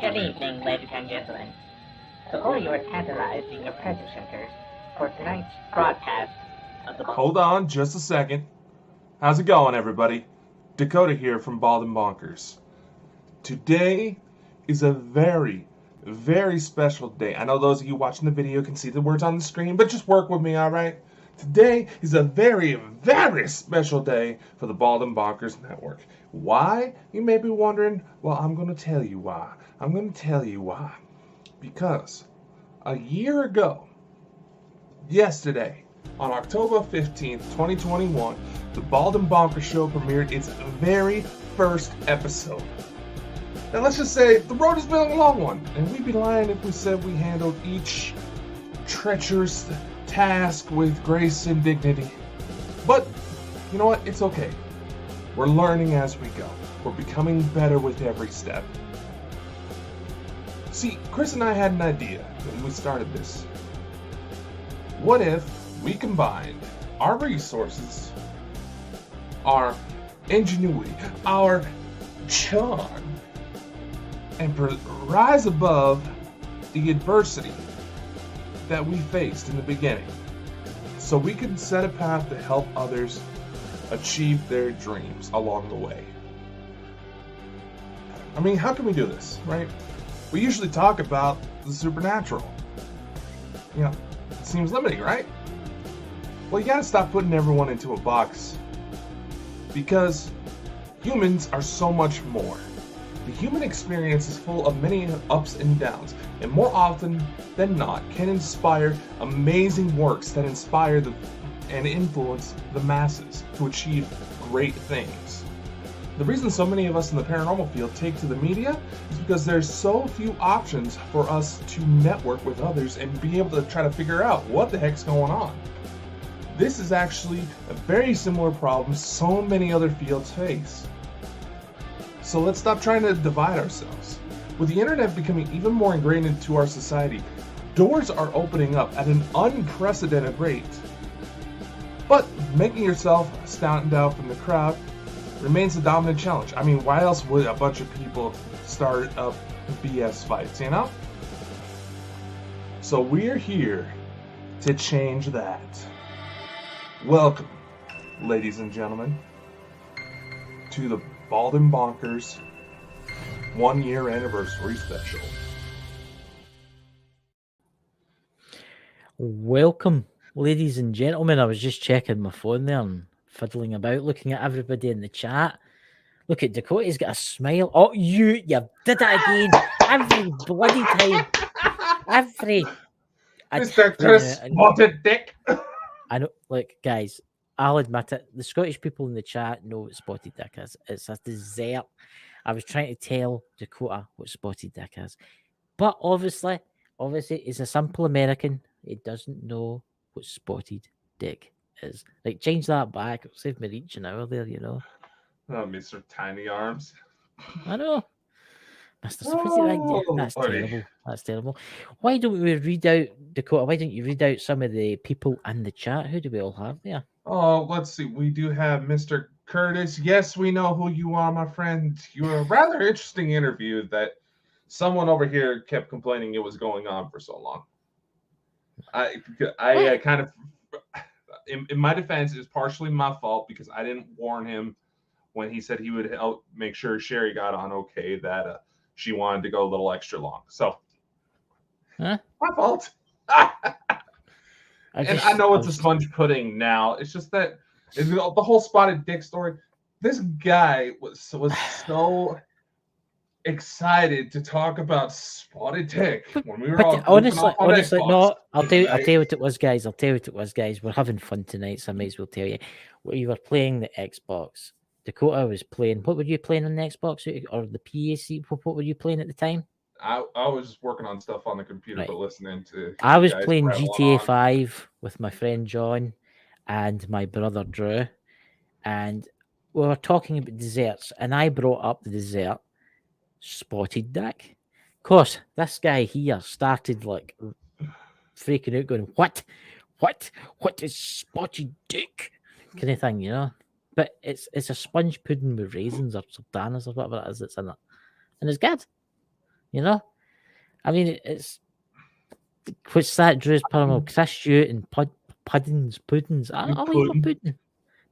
Good evening, ladies and gentlemen. So all your tantalizing apprentice hunters for tonight's broadcast of the... Hold on just a second. How's it going, everybody? Dakota here from Bald and Bonkers. Today is a very, very special day. I know those of you watching the video can see the words on the screen, but just work with me, alright? Today is a very, very special day for the Bald and Bonkers Network. Why? You may be wondering. Well, I'm going to tell you why. Because a year ago, yesterday, on October 15th, 2021, the Bald and Bonkers Show premiered its very first episode. Now let's just say the road has been a long one, and we'd be lying if we said we handled each treacherous task with grace and dignity. But, you know what? It's okay. We're learning as we go. We're becoming better with every step. See, Chris and I had an idea when we started this. What if we combined our resources, our ingenuity, our charm, and rise above the adversity that we faced in the beginning, so we could set a path to help others achieve their dreams along the way. I mean, how can we do this, right? We usually talk about the supernatural. You know, it seems limiting, right? Well, you gotta stop putting everyone into a box, because humans are so much more. The human experience is full of many ups and downs, and more often than not can inspire amazing works that inspire and influence the masses to achieve great things. The reason so many of us in the paranormal field take to the media is because there's so few options for us to network with others and be able to try to figure out what the heck's going on. This is actually a very similar problem so many other fields face. So let's stop trying to divide ourselves. With the internet becoming even more ingrained into our society, doors are opening up at an unprecedented rate. But making yourself stand out from the crowd remains the dominant challenge. I mean, why else would a bunch of people start up BS fights, you know? So we're here to change that. Welcome, ladies and gentlemen, to the Bald and Bonkers 1 year anniversary special. Welcome, ladies and gentlemen. I was just checking my phone there and fiddling about, looking at everybody in the chat. Look at Dakota, he's got a smile. Oh, you did it again. Every bloody time. Mr. Chris Spotted Dick. I know, like, guys, I'll admit it. The Scottish people in the chat know what Spotted Dick is. It's a dessert. I was trying to tell Dakota what Spotted Dick is. But obviously, he's a simple American. He doesn't know what Spotted Dick is. Like, change that back. It'll save me reaching out there, you know. Oh, Mr. Tiny Arms. I know. Mr. Spotted Dick. That's terrible. That's terrible. Why don't we read out, Dakota, why don't you read out some of the people in the chat? Who do we all have there? Oh, let's see. We do have Mr. Curtis. Yes, we know who you are, my friend. You're a rather interesting interview that someone over here kept complaining it was going on for so long. I kind of, in my defense, it's partially my fault because I didn't warn him when he said he would help make sure Sherry got on okay that she wanted to go a little extra long. So, my fault. I know it's a sponge pudding now. It's just that the whole Spotted Dick story. This guy was so excited to talk about Spotted Dick when we were all honestly, Xbox. No. I'll tell you what it was, guys. We're having fun tonight, so I may as well tell you. We were playing the Xbox. Dakota was playing. What were you playing on the Xbox or the PAC? What were you playing at the time? I was just working on stuff on the computer, right. But listening to. I was playing GTA 5 with my friend John and my brother Drew, and we were talking about desserts, and I brought up the dessert Spotted Dick. Of course, this guy here started like freaking out, going, "What is Spotted Dick?" kind of thing, you know. But it's a sponge pudding with raisins or sultanas or whatever it is that's in it, and it's good. You know, I mean, it's what's that? Drew's Paramount, Chris Stewart and puddings. I'll eat my pudding.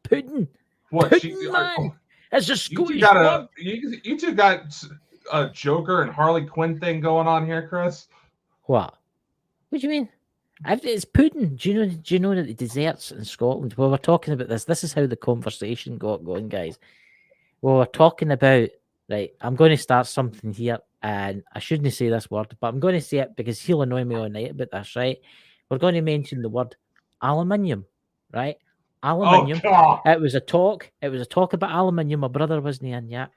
Pudding. What? Pudding, man. It's a You Scottish two word. you two got a Joker and Harley Quinn thing going on here, Chris? What? What do you mean? It's pudding. Do you know that the desserts in Scotland? Well, we're talking about this. This is how the conversation got going, guys. Well, we're talking about, right, I'm going to start something here, and I shouldn't say this word, but I'm going to say it because he'll annoy me all night about this, right? We're going to mention the word aluminium, right? Aluminium. Oh, It was a talk about aluminium. My brother wasn't in yet.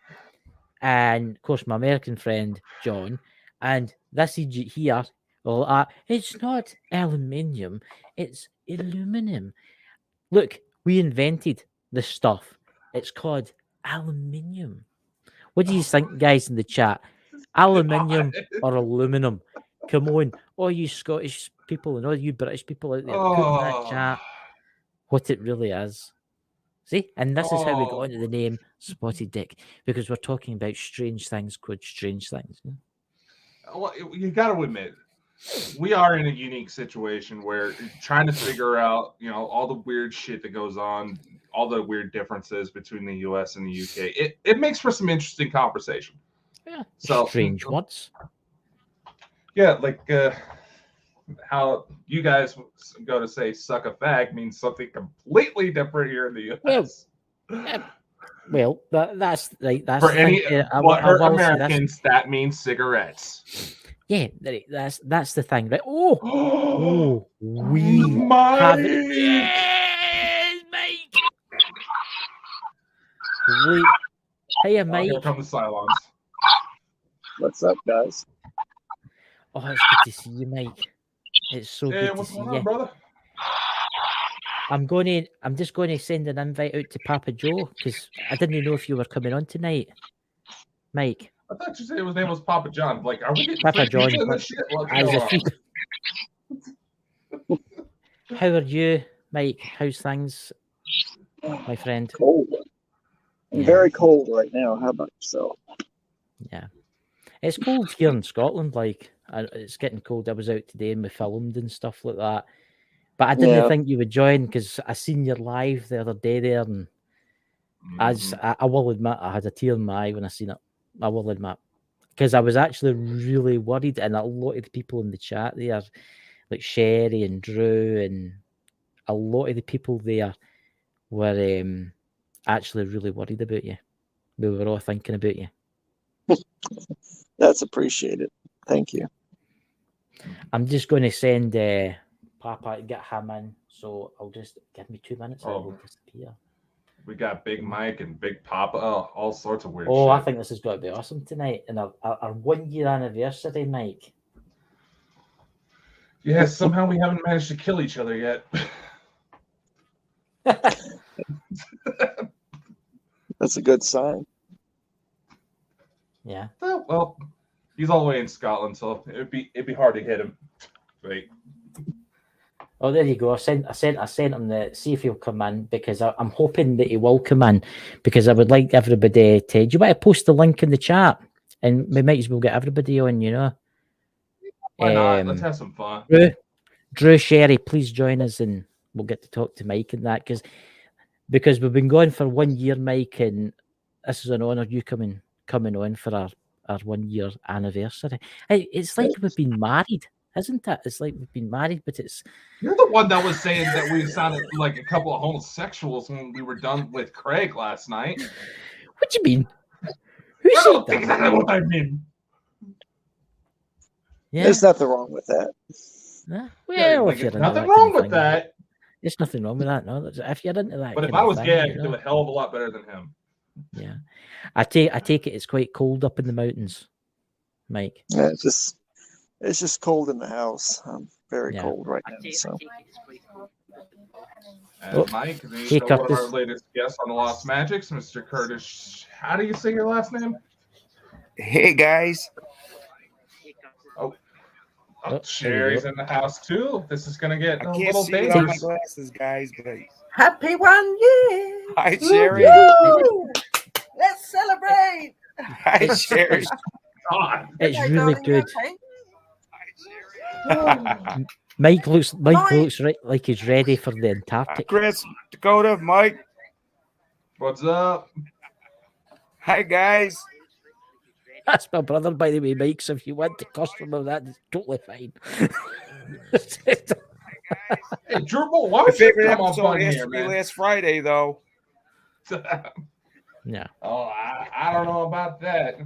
And, of course, my American friend, John, and this idiot here, well, it's not aluminium, it's aluminum. Look, we invented the stuff. It's called aluminium. What do you think, guys, in the chat? Aluminium or aluminum? Come on, all you Scottish people and all you British people out there, put in that chat what it really is. See? And this is how we got into the name Spotted Dick, because we're talking about strange things called strange things. Well, you got to admit, we are in a unique situation where trying to figure out, all the weird shit that goes on, all the weird differences between the U.S. and the U.K. It makes for some interesting conversation. Yeah. So strange words. Yeah, like how you guys go to say "suck a fag" means something completely different here in the U.S. Well, that's right. That's for any Americans. That means cigarettes. Yeah, that's the thing, right? Oh, we Mike. have it. Yes, Mike. Hey, Mike. Here come the Cylons. What's up, guys? Oh, it's good to see you, Mike. It's so good to see you, brother. I'm just going to send an invite out to Papa Joe because I didn't know if you were coming on tonight, Mike. I thought you said his name was Papa John. Like, are we getting Papa John? How are you, Mike? How's things, my friend? Cold. Very cold right now. How about yourself? Yeah, it's cold here in Scotland. Like, it's getting cold. I was out today and we filmed and stuff like that. But I didn't think you would join because I seen you live the other day there, and I will admit I had a tear in my eye when I seen it. I will admit, because I was actually really worried, and a lot of the people in the chat there, like Sherry and Drew, and a lot of the people there were actually really worried about you. We were all thinking about you. That's appreciated. Thank you. I'm just going to send Papa to get him in, so I'll just give me 2 minutes and it'll disappear. We got Big Mike and Big Papa, all sorts of weird shit. I think this has got to be awesome tonight. And our 1 year anniversary, Mike. Yeah, somehow we haven't managed to kill each other yet. That's a good sign. Yeah. Well, he's all the way in Scotland, so it'd be hard to hit him. Wait. Oh, there you go. I sent him to see if he'll come in because I'm hoping that he will come in because I would like everybody to. Do you want to post the link in the chat and we might as well get everybody on? Why not? Let's have some fun. Drew, Sherry, please join us and we'll get to talk to Mike and that because we've been going for 1 year, Mike, and this is an honour you coming on for our 1 year anniversary. It's like we've been married. Isn't it? It's like we've been married, but it's... You're the one that was saying that we sounded like a couple of homosexuals when we were done with Craig last night. What do you mean? I don't think that's what I mean. Yeah. There's nothing wrong with that. Well, if you're into nothing wrong with that. There's nothing wrong with that, no. If you're into that. But if I was gay, I could do a hell of a lot better than him. Yeah. I take it it's quite cold up in the mountains, Mike. Yeah, it's just cold in the house. I'm very cold right now. So. And Mike, one of our latest guests on the Lost Magics, Mr. Curtis. How do you say your last name? Hey guys. Sherry's in the house too. This is gonna get a little dangerous. dangerous. I can't see my glasses, guys. But... Happy 1 year! Hi, Sherry. Woo! Let's celebrate. Hi, Sherry. God. It's Okay, really darling, good. okay? Mike looks Mike. like he's ready for the Antarctic. Chris, Dakota, Mike. What's up? Hi, guys. That's my brother, by the way, Mike. So if you want to custom of that, it's totally fine. Hey, Drupal, why My don't you favorite come up episode on has here, to be man? last Friday, though. Yeah. Oh, I don't know about that.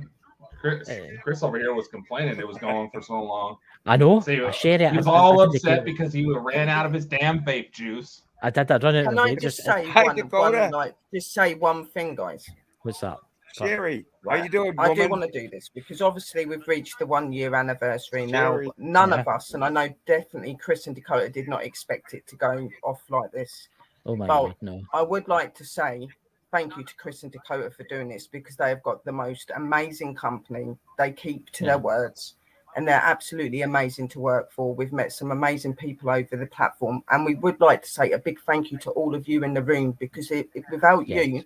Chris over here was complaining it was going for so long. I know. See, I share it. he was I all did the upset cable. because he ran out of his damn vape juice. I did. I run out Can of I vape. just say Hi, one, Dakota. like, just say one thing, guys? What's that? Sherry, how Right. you doing, I woman? do want to do this because obviously we've reached the 1 year anniversary now. Jerry. None Yeah. of us, and I know definitely Chris and Dakota did not expect it to go off like this. Oh my But God, no. I would like to say thank you to Chris and Dakota for doing this because they have got the most amazing company. They keep to their words and they're absolutely amazing to work for. We've met some amazing people over the platform, and we would like to say a big thank you to all of you in the room because without you,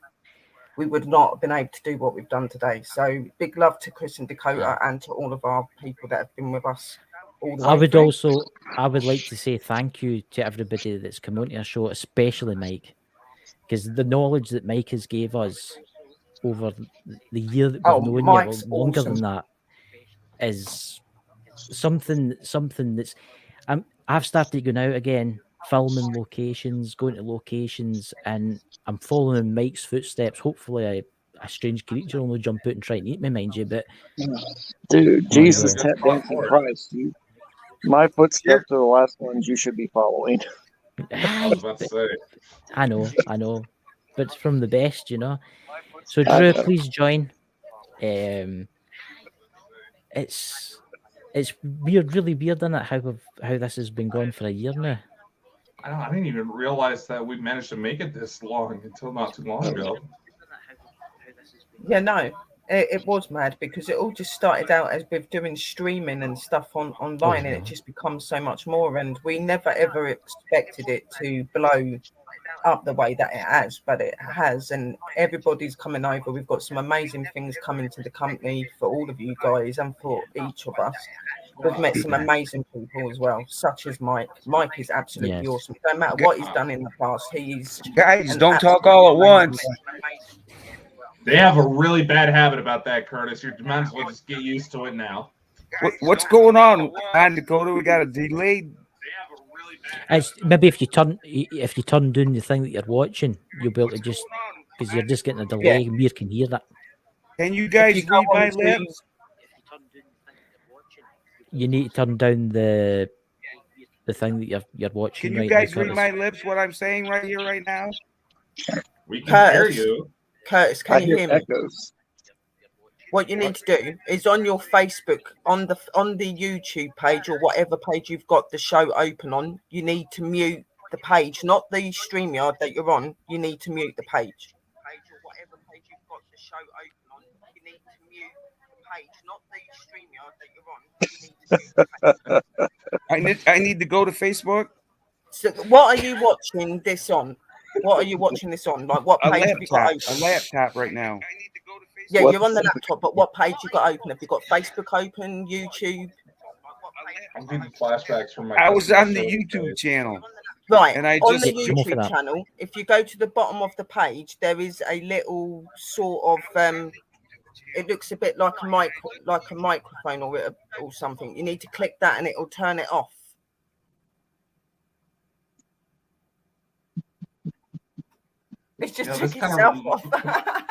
we would not have been able to do what we've done today. So big love to Chris and Dakota and to all of our people that have been with us all the way I would through. I would like to say thank you to everybody that's come on to our show, especially Mike, because the knowledge that Mike has gave us over the year that we've known Mike's you, longer awesome. than that, is something that's. I've started going out again, filming locations, going to locations, and I'm following Mike's footsteps. Hopefully, a strange creature will not jump out and try and eat me, mind you. But Dude, Jesus, good Ted spot dancing for it. Christ, dude. My footsteps are the last ones you should be following. I was about to say. I know, but it's from the best, you know. So Drew, please join. It's weird, really weird, isn't it? How this has been going for a year now. I didn't even realize that we managed to make it this long until not too long ago. Yeah, no, it was mad because it all just started out as with doing streaming and stuff online, and it just becomes so much more. And we never ever expected it to blow up the way that it has, but it has, and everybody's coming over. We've got some amazing things coming to the company for all of you guys and for each of us. We've met some amazing people as well, such as Mike. Mike is absolutely awesome. No matter what he's done in the past, he's Guys, don't talk all at once. They have a really bad habit about that, Curtis. You might as well just get used to it now. What's going on, Dakota? We got a delay. It's maybe if you turn down the thing that you're watching, you'll be able to just because you're just getting a delay. Yeah. Mir can hear that. Can you guys read my lips? You need to turn down the thing that you're watching. Can you right guys now, read my lips? What I'm saying right here, right now. We can hear Curtis, you. Curtis, I can you hear me? echoes. What you need to do is on your Facebook, on the YouTube page or whatever page you've got the show open on, you need to mute the page, not the StreamYard that you're on. You need to mute the page. I need to go to Facebook. So what are you watching this on? What are you watching this on? Like what A page have you got laptop. open? A laptop right now. Yeah, What? you're on the laptop, but what page you got open? Have you got Facebook open, YouTube? I'm getting flashbacks from my. I was on the Christmas YouTube days. channel. Right, And I on just- the YouTube channel, if you go to the bottom of the page, there is a little sort of it looks a bit like a microphone or something. You need to click that and it will turn it off. It's just Yeah, took this kind itself of- off.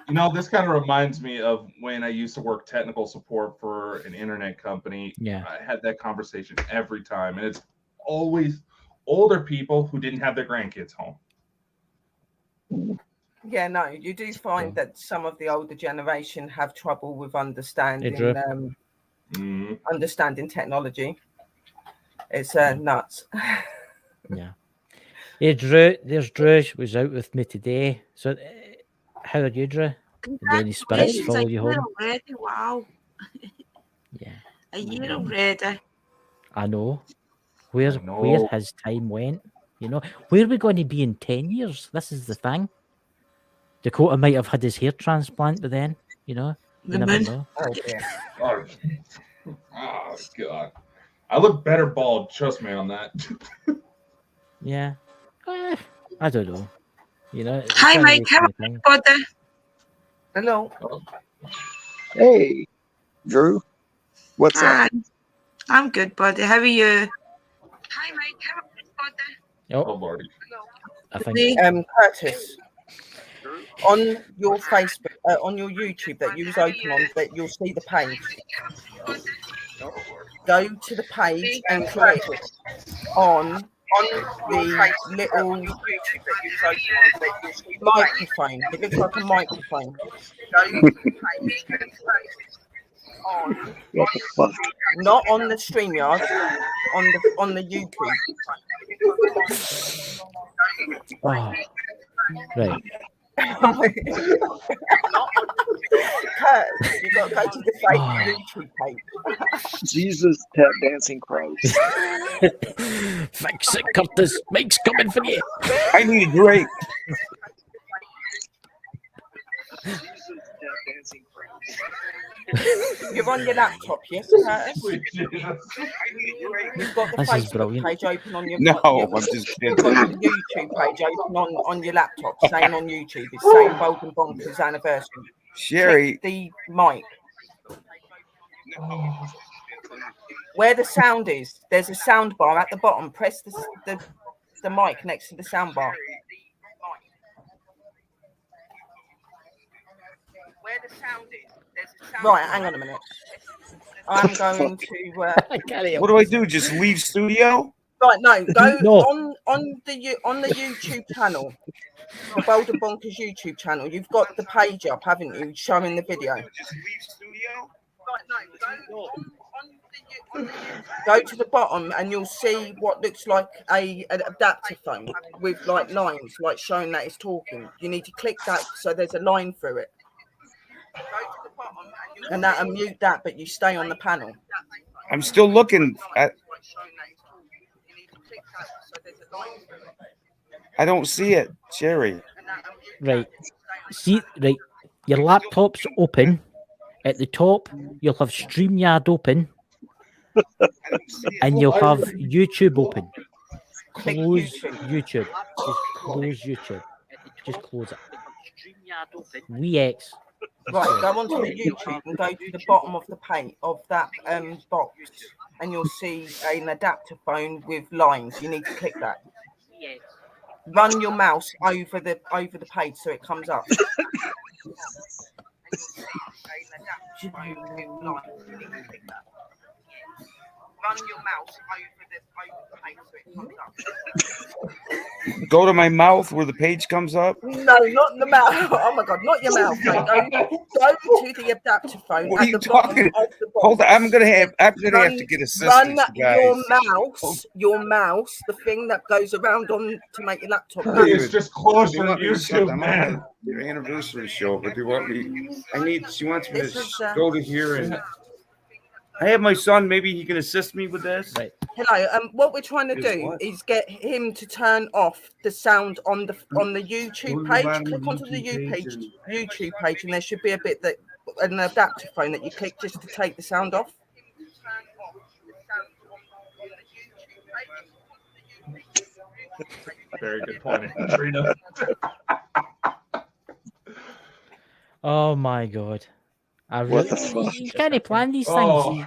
You know, this kind of reminds me of when I used to work technical support for an internet company. Yeah. I had that conversation every time, and it's always older people who didn't have their grandkids home. Yeah, no, you do find that some of the older generation have trouble with understanding Drew. understanding technology. It's nuts. Yeah. Hey, Drew. There's Drew. She was out with me today. So, how are you, Drew? Did any spirits Congratulations, follow a you year home? already. Wow. Yeah. A year already. I know. Where know. has time went? You know, where are we going to be in 10 years? This is the thing. Dakota might have had his hair transplant by then, you know. You The never moon. know. Oh dear. Oh, oh, God. I look better bald, trust me on that. Yeah. I don't know. You know, it's Hi, one of Mike. those How kind are of things. you, buddy? Hello. Hey, Drew. What's up? Hi. I'm good, buddy. How are you? Hi, Mike. How are you, buddy? Oh, Oh, Lordy. I think Curtis, on your Facebook, on your YouTube that you was open on, that you'll see the page. Go to the page and click on the little microphone. It looks like a microphone. What the fuck? Not on the StreamYard, on the YouTube. oh, right. Kurt, you got to go to the fake Oh. YouTube page. Jesus, tap dancing Christ. Fix it, Curtis. Mike's coming for you. I need a drink. Jesus, tap dancing Christ. You're on your laptop, yes, Curtis? Sweet Jesus. You've got the This is Facebook brilliant. page open on your No, your- I'm just You've kidding. got the YouTube page open on your laptop, saying on YouTube, it's saying Bald and Bonkers anniversary. Sherry, Click the mic. Oh, Where the sound is, there's a sound bar at the bottom. Press the mic next to the sound bar. Where the sound is, there's a sound Right, hang on a minute. I'm going to. I can't help what do I do? Just leave studio? Right, no, go No. on the YouTube channel, the Bald and Bonkers YouTube channel. You've got the page up, haven't you, showing the video? Just leave studio? Go to the bottom and you'll see what looks like an adapter phone with like lines, like showing that it's talking. You need to click that so there's a line through it. And that'll mute that, but you stay on the panel. I'm still looking at. I don't see it, Sherry. Right. See, right. Your laptop's open. At the top, you'll have StreamYard open. And you'll have YouTube open. Click Close YouTube. YouTube. Just close YouTube. Just close it. VX. Right, go onto the YouTube and go to the bottom of the page of that box, and you'll see an adapter phone with lines. You need to click that. Run your mouse over the page so it comes up. Run your mouse over the page so it comes up. Go to my mouth where the page comes up. No, not the mouth. Oh my god, not your mouth. Mate. Go to the adapter phone What at are you the bottom talking? of the box. Hold on, I'm gonna have to Run get assistance, guys. your mouse, the thing that goes around on to make your laptop. Dude, move. it's just close They from want me to shut YouTube, them man. on their anniversary show, but they want me. She wants me This to is, go to here and. I have my son. Maybe he can assist me with this. Right. Hello. What we're trying to Is do what? is get him to turn off the sound on the YouTube Go to the page. bottom Click of the onto the YouTube YouTube page, and there should be a bit that an adapter phone that you click just to take the sound off. Very good point, Katrina. Oh my god. I What really, the fuck? you can't plan these things. Oh. You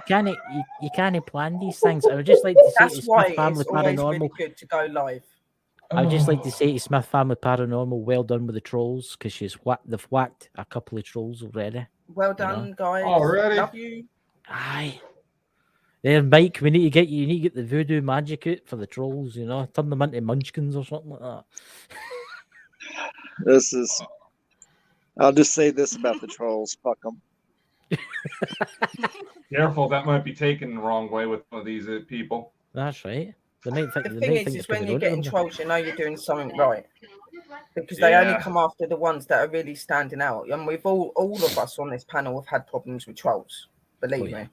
can't plan these things. I would just like to say That's to why Smith Family it's always Paranormal. really good to go live. I would just like to say to Smith Family Paranormal, well done with the trolls, because they've whacked a couple of trolls already. Well done, guys. Already? Love you. Aye. There, Mike, you need to get the voodoo magic out for the trolls, you know, turn them into munchkins or something like that. This is. I'll just say this about the trolls. Fuck them. Careful, that might be taken the wrong way with one of these people. That's right. They might think, The thing is when you're getting trolls, you know you're doing something right. Because they only Yeah. come after the ones that are really standing out. And we've all of us on this panel have had problems with trolls. Believe me.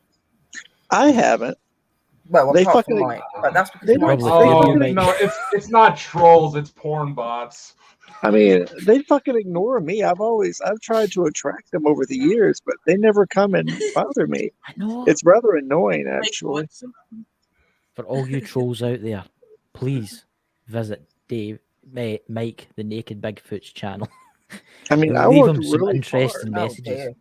I haven't. Well, They apart from fucking- Mike. But that's because they Mike's Probably Oh, you, mate. no, it's not trolls, it's porn bots. I mean, they fucking ignore me. I've tried to attract them over the years, but they never come and bother me. I know. It's rather annoying, actually. For all you trolls out there, please visit Mike the Naked Bigfoot's channel. I mean, I leave worked him some really interesting hard. messages.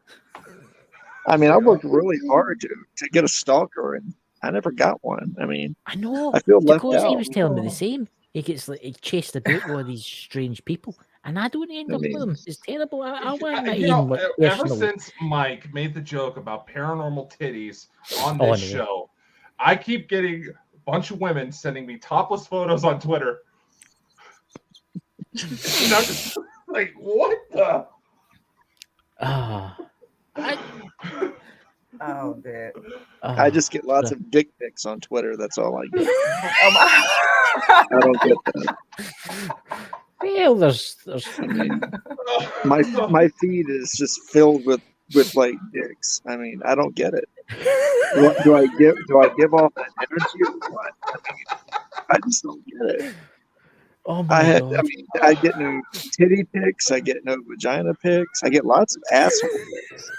I mean, I worked really hard to get a stalker, and I never got one. I mean, I know. I feel left Dakota, he out. was telling me the same. He gets like he chased about with all these strange people, and I don't end up with them. It's terrible. I want my own ever since Mike made the joke about paranormal titties on this show, I keep getting a bunch of women sending me topless photos on Twitter. And I'm just like, what the? Oh, dear. I just get lots of dick pics on Twitter. That's all I get. I don't get that. Well, there's I mean, my feed is just filled with like dicks. I mean, I don't get it. What do I give? Do I give off that energy or what? I mean, I just don't get it. Oh my God. I mean, I get no titty pics. I get no vagina pics. I get lots of asshole pics.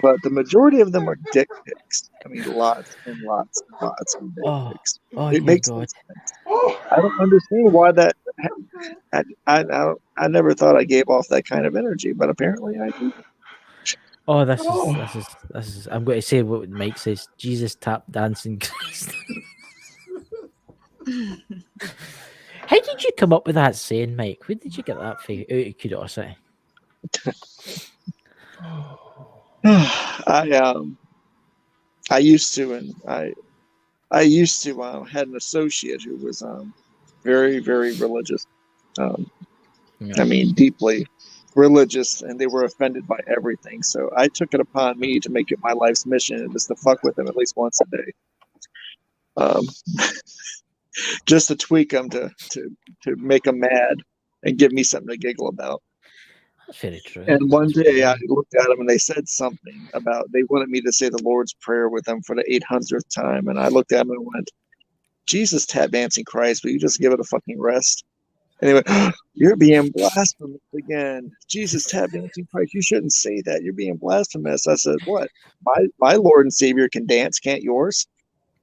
But the majority of them are dick pics. I mean, lots and lots and lots of dick pics. It makes no sense. I don't understand why that. I never thought I gave off that kind of energy, but apparently I do. Oh, this is. I'm going to say what Mike says. Jesus tap dancing Christ. How did you come up with that saying, Mike? Where did you get that for? Out of curiosity. I used to, and I used to had an associate who was very, very religious. I mean, deeply religious, and they were offended by everything. So I took it upon me to make it my life's mission, and just to fuck with them at least once a day, just to tweak them to make them mad and give me something to giggle about. That's very true. And one day I looked at them and they said something about they wanted me to say the Lord's Prayer with them for the 800th time. And I looked at them and went, Jesus tap dancing Christ, will you just give it a fucking rest? And they went, you're being blasphemous again. Jesus tap dancing Christ, you shouldn't say that. You're being blasphemous. I said, what? My Lord and Savior can dance, can't yours?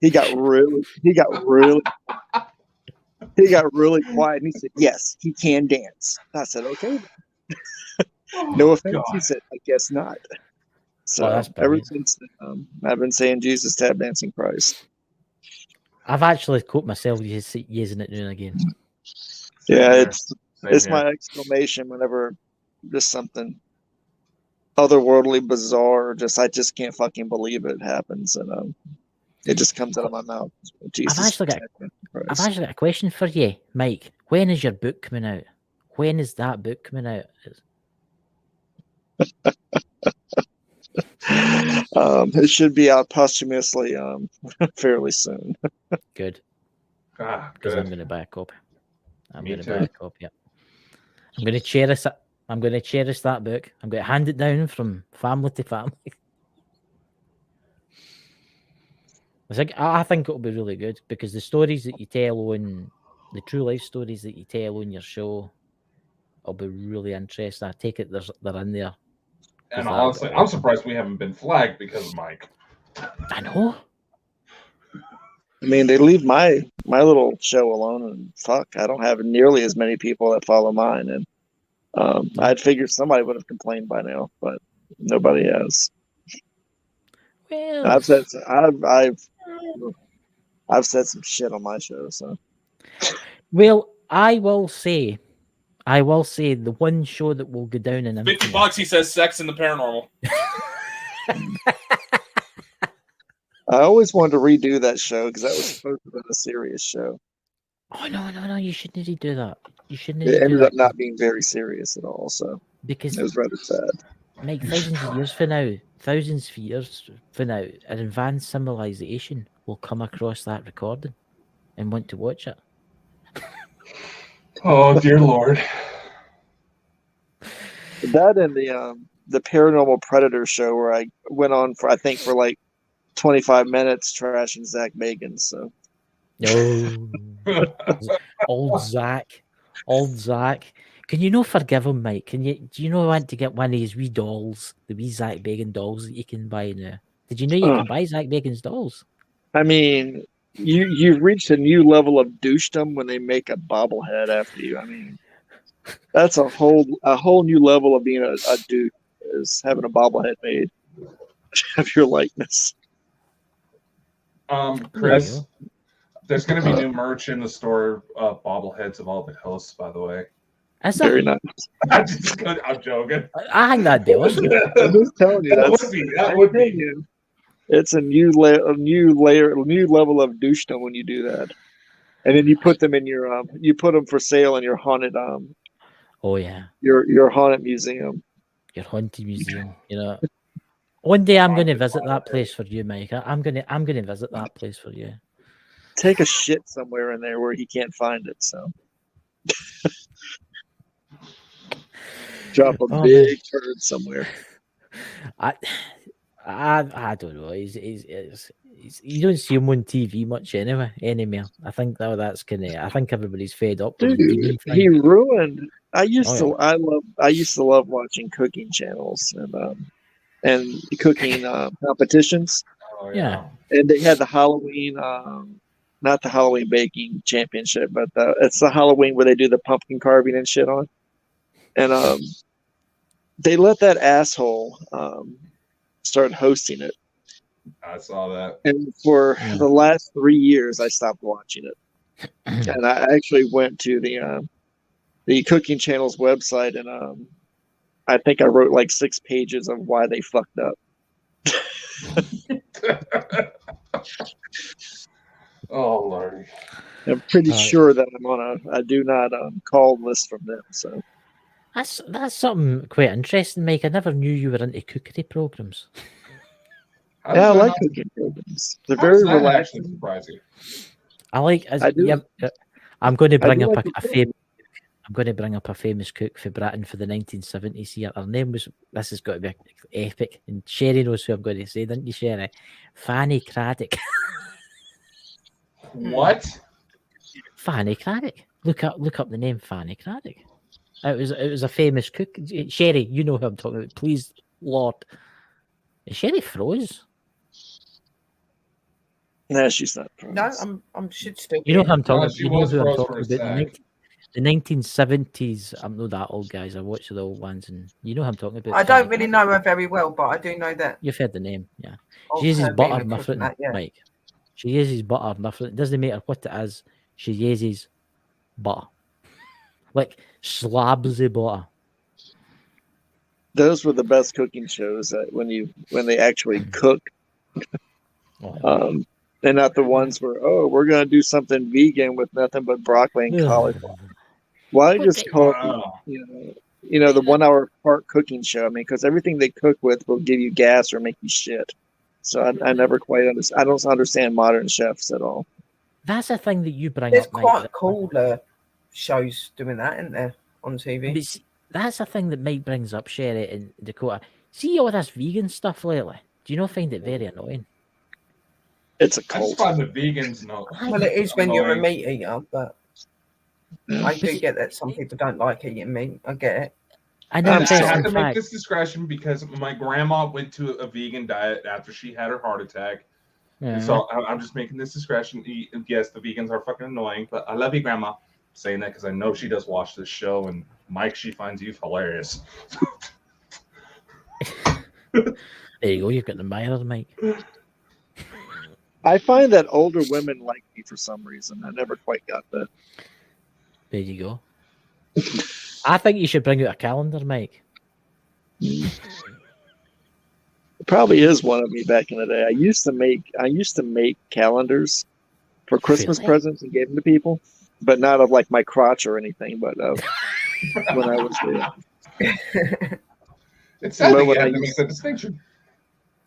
He got really quiet and he said, yes, he can dance. I said, okay. No offense, God. He said, I guess not. So ever since then, I've been saying Jesus tap dancing Christ. I've actually caught myself using it now and again. Yeah, it's my exclamation whenever just something otherworldly, bizarre, I just can't fucking believe it happens, and it just comes out of my mouth. Jesus, I've actually got a question for you, Mike. When is your book coming out? When is that book coming out? It should be out posthumously fairly soon. Good. Because I'm going to buy a copy. I'm going to buy a copy. I'm going to cherish it. I'm going to cherish that book. I'm going to hand it down from family to family. I think it'll be really good because the stories that you tell on the true life stories that you tell on your show will be really interesting. I take it they're in there. And honestly, I'm surprised we haven't been flagged because of Mike. I know. I mean, they leave my little show alone, and fuck, I don't have nearly as many people that follow mine. And I'd figured somebody would have complained by now, but nobody has. Well, I've said some shit on my show, so. Well, I will say the one show that will go down in $50, he says sex in the paranormal. I always wanted to redo that show because that was supposed to be a serious show. Oh no! You shouldn't redo that. You shouldn't. It ended up not being very serious at all, so because it was rather sad. Like thousands of years from now, an advanced civilization will come across that recording and want to watch it. Oh dear Lord! That and the Paranormal Predator show where I went on for like 25 minutes trashing Zach Bagans. So. No, old Zach. Old Zach. Can you not forgive him, Mike? Do you know want to get one of his wee dolls, the wee Zach Bacon dolls that you can buy now? Did you know you can buy Zach Bacon's dolls? I mean, you've reached a new level of douchedom when they make a bobblehead after you. I mean, that's a whole new level of being a douche, is having a bobblehead made of your likeness. Chris, there's going to be new merch in the store, bobbleheads of all the hosts, by the way. Is Very that? nice. I'm joking. I think that'd be awesome. I'm just telling you, That would be. It's a new level of douchedom when you do that, and then you put them in your you put them for sale in your haunted Oh yeah, your haunted museum. your haunted museum. You know, one day I'm going to visit that place for you, Mike. I'm going to visit that place for you. Take a shit somewhere in there where he can't find it. So drop a big turd somewhere. I don't know. He's you don't see him on TV much anymore. I think that's I think everybody's fed up. Dude, he ruined. I used to love watching cooking channels and cooking competitions. Oh, yeah. And they had the Halloween, not the Halloween baking championship, but it's the Halloween where they do the pumpkin carving and shit on. And they let that asshole start hosting it. I saw that. And for the last 3 years, I stopped watching it. And I actually went to the cooking channel's website, and I think I wrote like 6 pages of why they fucked up. Oh Lordy! I'm pretty sure that I'm on a do not call list from them. So that's something quite interesting, Mike. I never knew you were into cookery programs. Yeah, I like cooking programs. They're very relaxing. Surprising. I like. I'm going to bring up a famous. I'm going to bring up a famous cook for Britain for the 1970s here. Her name was. This has got to be epic. And Sherry knows who I'm going to say, didn't you, Sherry? Fanny Craddock. What? Fanny Craddock. Look up the name Fanny Craddock. It was a famous cook. Sherry, you know who I'm talking about. Please, Lord. Is Sherry froze? No, she's not froze. No, I'm should still. You know who I'm talking about. She You know was who I'm froze talking for a about. sec. The 1970s. I'm not that old, guys. I watched the old ones, and you know who I'm talking about. I don't really know her very well, but I do know that. You've heard the name, yeah. Of She uses her butter being a cook muffin, and that, yeah. Mike. She uses butter muffin. It doesn't matter what it is. She uses butter, like slabs of butter. Those were the best cooking shows when they actually cook. And not the ones where, we're going to do something vegan with nothing but broccoli and cauliflower. Why just call it, the 1 hour part cooking show? I mean, because everything they cook with will give you gas or make you shit. So I never quite understand. I don't understand modern chefs at all. That's a thing that you bring There's up, quite Mike. cool shows doing that, isn't there, on TV? But see, that's a thing that Mike brings up, Sherry and Dakota. See all this vegan stuff lately? Do you not find it very annoying? It's a I cult. just find the vegans no. Well, it is when you're a annoying. meat eater, but I do get that some people don't like eating meat. I get it. I know. I have to make this discretion because my grandma went to a vegan diet after she had her heart attack. Yeah. So I'm just making this discretion. Yes, the vegans are fucking annoying, but I love you, Grandma. I'm saying that because I know she does watch this show, and Mike, she finds you hilarious. There you go. You've got the miles, Mike. I find that older women like me for some reason. I never quite got that. There you go. I think you should bring out a calendar, Mike. There probably is one of me back in the day. I used to make calendars for Christmas presents and gave them to people, but not of like my crotch or anything, but of when I was there. It's sad that you have to make that distinction.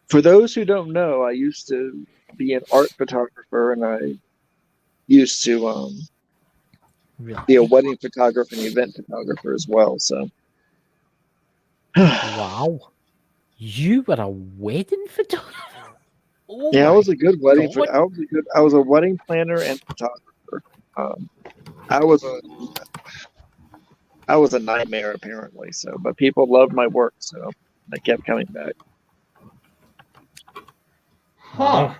For those who don't know, I used to be an art photographer, and I used to be a wedding photographer and event photographer as well. So, wow, you were a wedding photographer. Oh yeah, I was a good wedding. God. I was a wedding planner and photographer. I was a nightmare apparently. So, but people loved my work, so I kept coming back. Huh.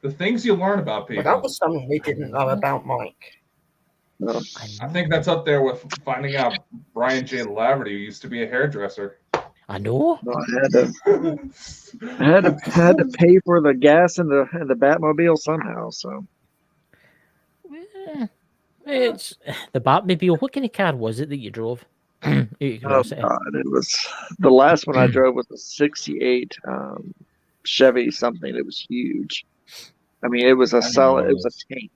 The things you learn about people. Well, that was something we didn't know about Mike. No. I think that's up there with finding out Brian J. Laverty used to be a hairdresser. I know. No, I had to pay for the gas in the Batmobile somehow. So It's the Batmobile. What kind of car was it that you drove? oh God, it was the last one I drove was a '68 Chevy something. It was huge. I mean, it was a solid. It was a tank.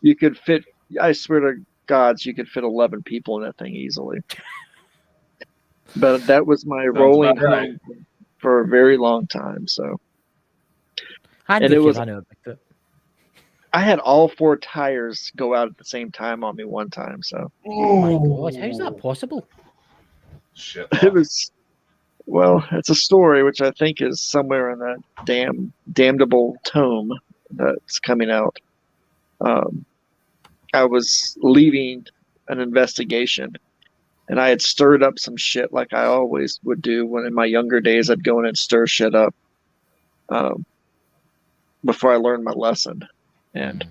You could fit. I swear to God, you could fit 11 people in that thing easily. But that was my rolling home for a very long time. So, and it was. I had all 4 tires go out at the same time on me one time. So, oh my God, how's that possible? Shit. It was. Well, it's a story which I think is somewhere in that damnable tome that's coming out. I was leaving an investigation, and I had stirred up some shit like I always would do when in my younger days I'd go in and stir shit up before I learned my lesson. And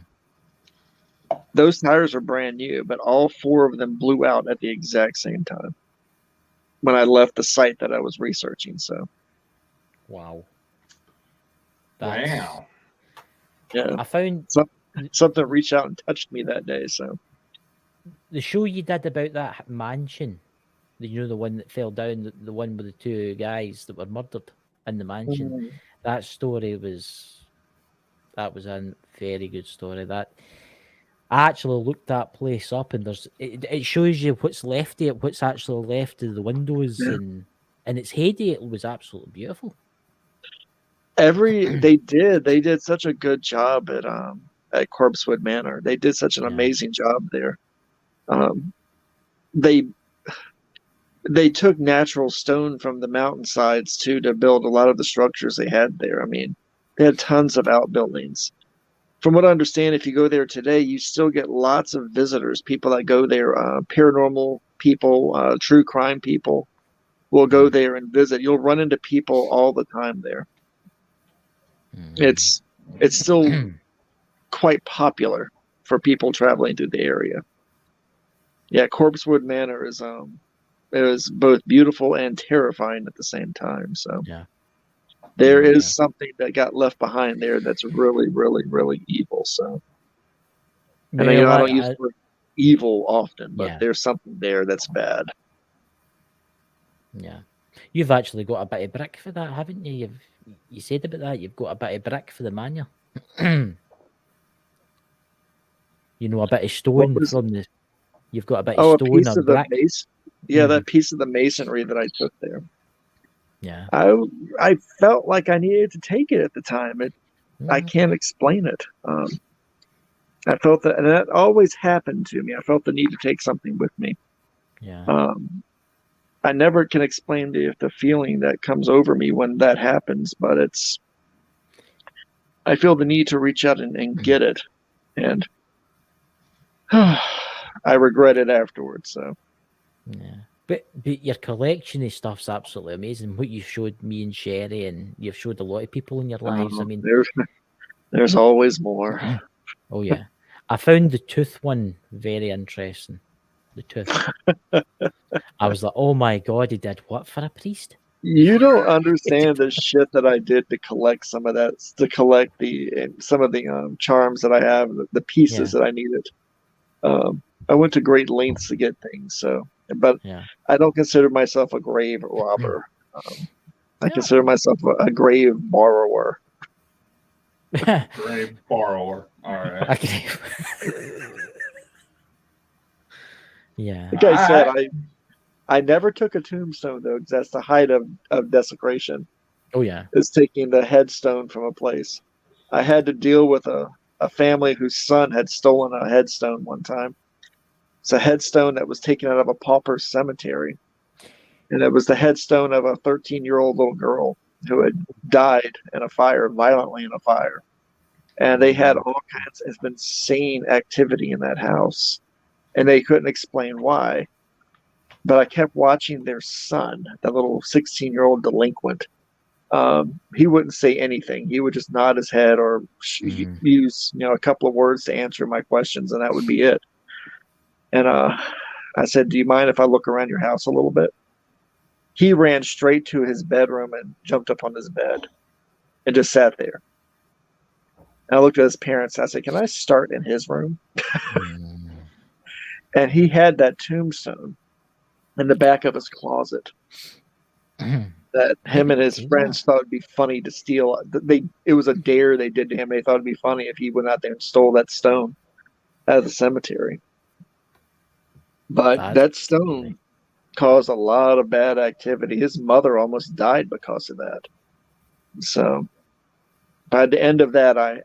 those tires were brand new, but all 4 of them blew out at the exact same time when I left the site that I was researching. So, wow. Wow. Yeah. I found something reached out and touched me that day. So, the show you did about that mansion, you know, the one that fell down, the one with the 2 guys that were murdered in the mansion. That story was a very good story. That I actually looked that place up, and it shows you what's left of it, what's actually left of the windows, and its heyday, it was absolutely beautiful. They did such a good job at Corpsewood Manor. They did such an amazing job there. They took natural stone from the mountainsides too to build a lot of the structures they had there. I mean, they had tons of outbuildings. From what I understand, if you go there today, you still get lots of visitors, people that go there, paranormal people, true crime people will go there and visit. You'll run into people all the time there. It's still quite popular for people traveling through the area. Yeah, Corpsewood Manor is it was both beautiful and terrifying at the same time. So there is something that got left behind there that's really, really, really evil. So, and I don't use the word evil often, but there's something there that's bad. Yeah, you've actually got a bit of brick for that, haven't you? You said about that. You've got a bit of brick for the manor. You know, a bit of stone from the. You've got a bit of stone. A piece of the base. Yeah, that piece of the masonry that I took there. Yeah, I felt like I needed to take it at the time. I can't explain it. I felt that, and that always happened to me. I felt the need to take something with me. Yeah. I never can explain the feeling that comes over me when that happens, but I feel the need to reach out and get it, and I regret it afterwards. So. Yeah, but your collection of stuff's absolutely amazing. What you showed me and Sherry, and you've showed a lot of people in your lives. I mean, there's always more. Oh yeah, I found the tooth one very interesting. The tooth. I was like, oh my God, he did what for a priest? You don't understand the shit that I did to collect some of that, to collect some of the charms that I have, the pieces that I needed. I went to great lengths to get things. So. But I don't consider myself a grave robber. I consider myself a grave borrower. Grave borrower. All right. Yeah. Like I said, I never took a tombstone though, because that's the height of desecration. Oh yeah. Is taking the headstone from a place. I had to deal with a family whose son had stolen a headstone one time. It's a headstone that was taken out of a pauper cemetery. And it was the headstone of a 13-year-old little girl who had died in a fire, violently in a fire. And they had all kinds of insane activity in that house. and they couldn't explain why. But I kept watching their son, that little 16-year-old delinquent. He wouldn't say anything. He would just nod his head or use a couple of words to answer my questions, and that would be it. And I said, "Do you mind if I look around your house a little bit?" He ran straight to his bedroom and jumped up on his bed and just sat there. And I looked at his parents. I said, "Can I start in his room?" And he had that tombstone in the back of his closet that him and his friends thought it'd be funny to steal. It was a dare they did to him. They thought it'd be funny if he went out there and stole that stone out of the cemetery. But that stone caused a lot of bad activity. His mother almost died because of that. So by the end of that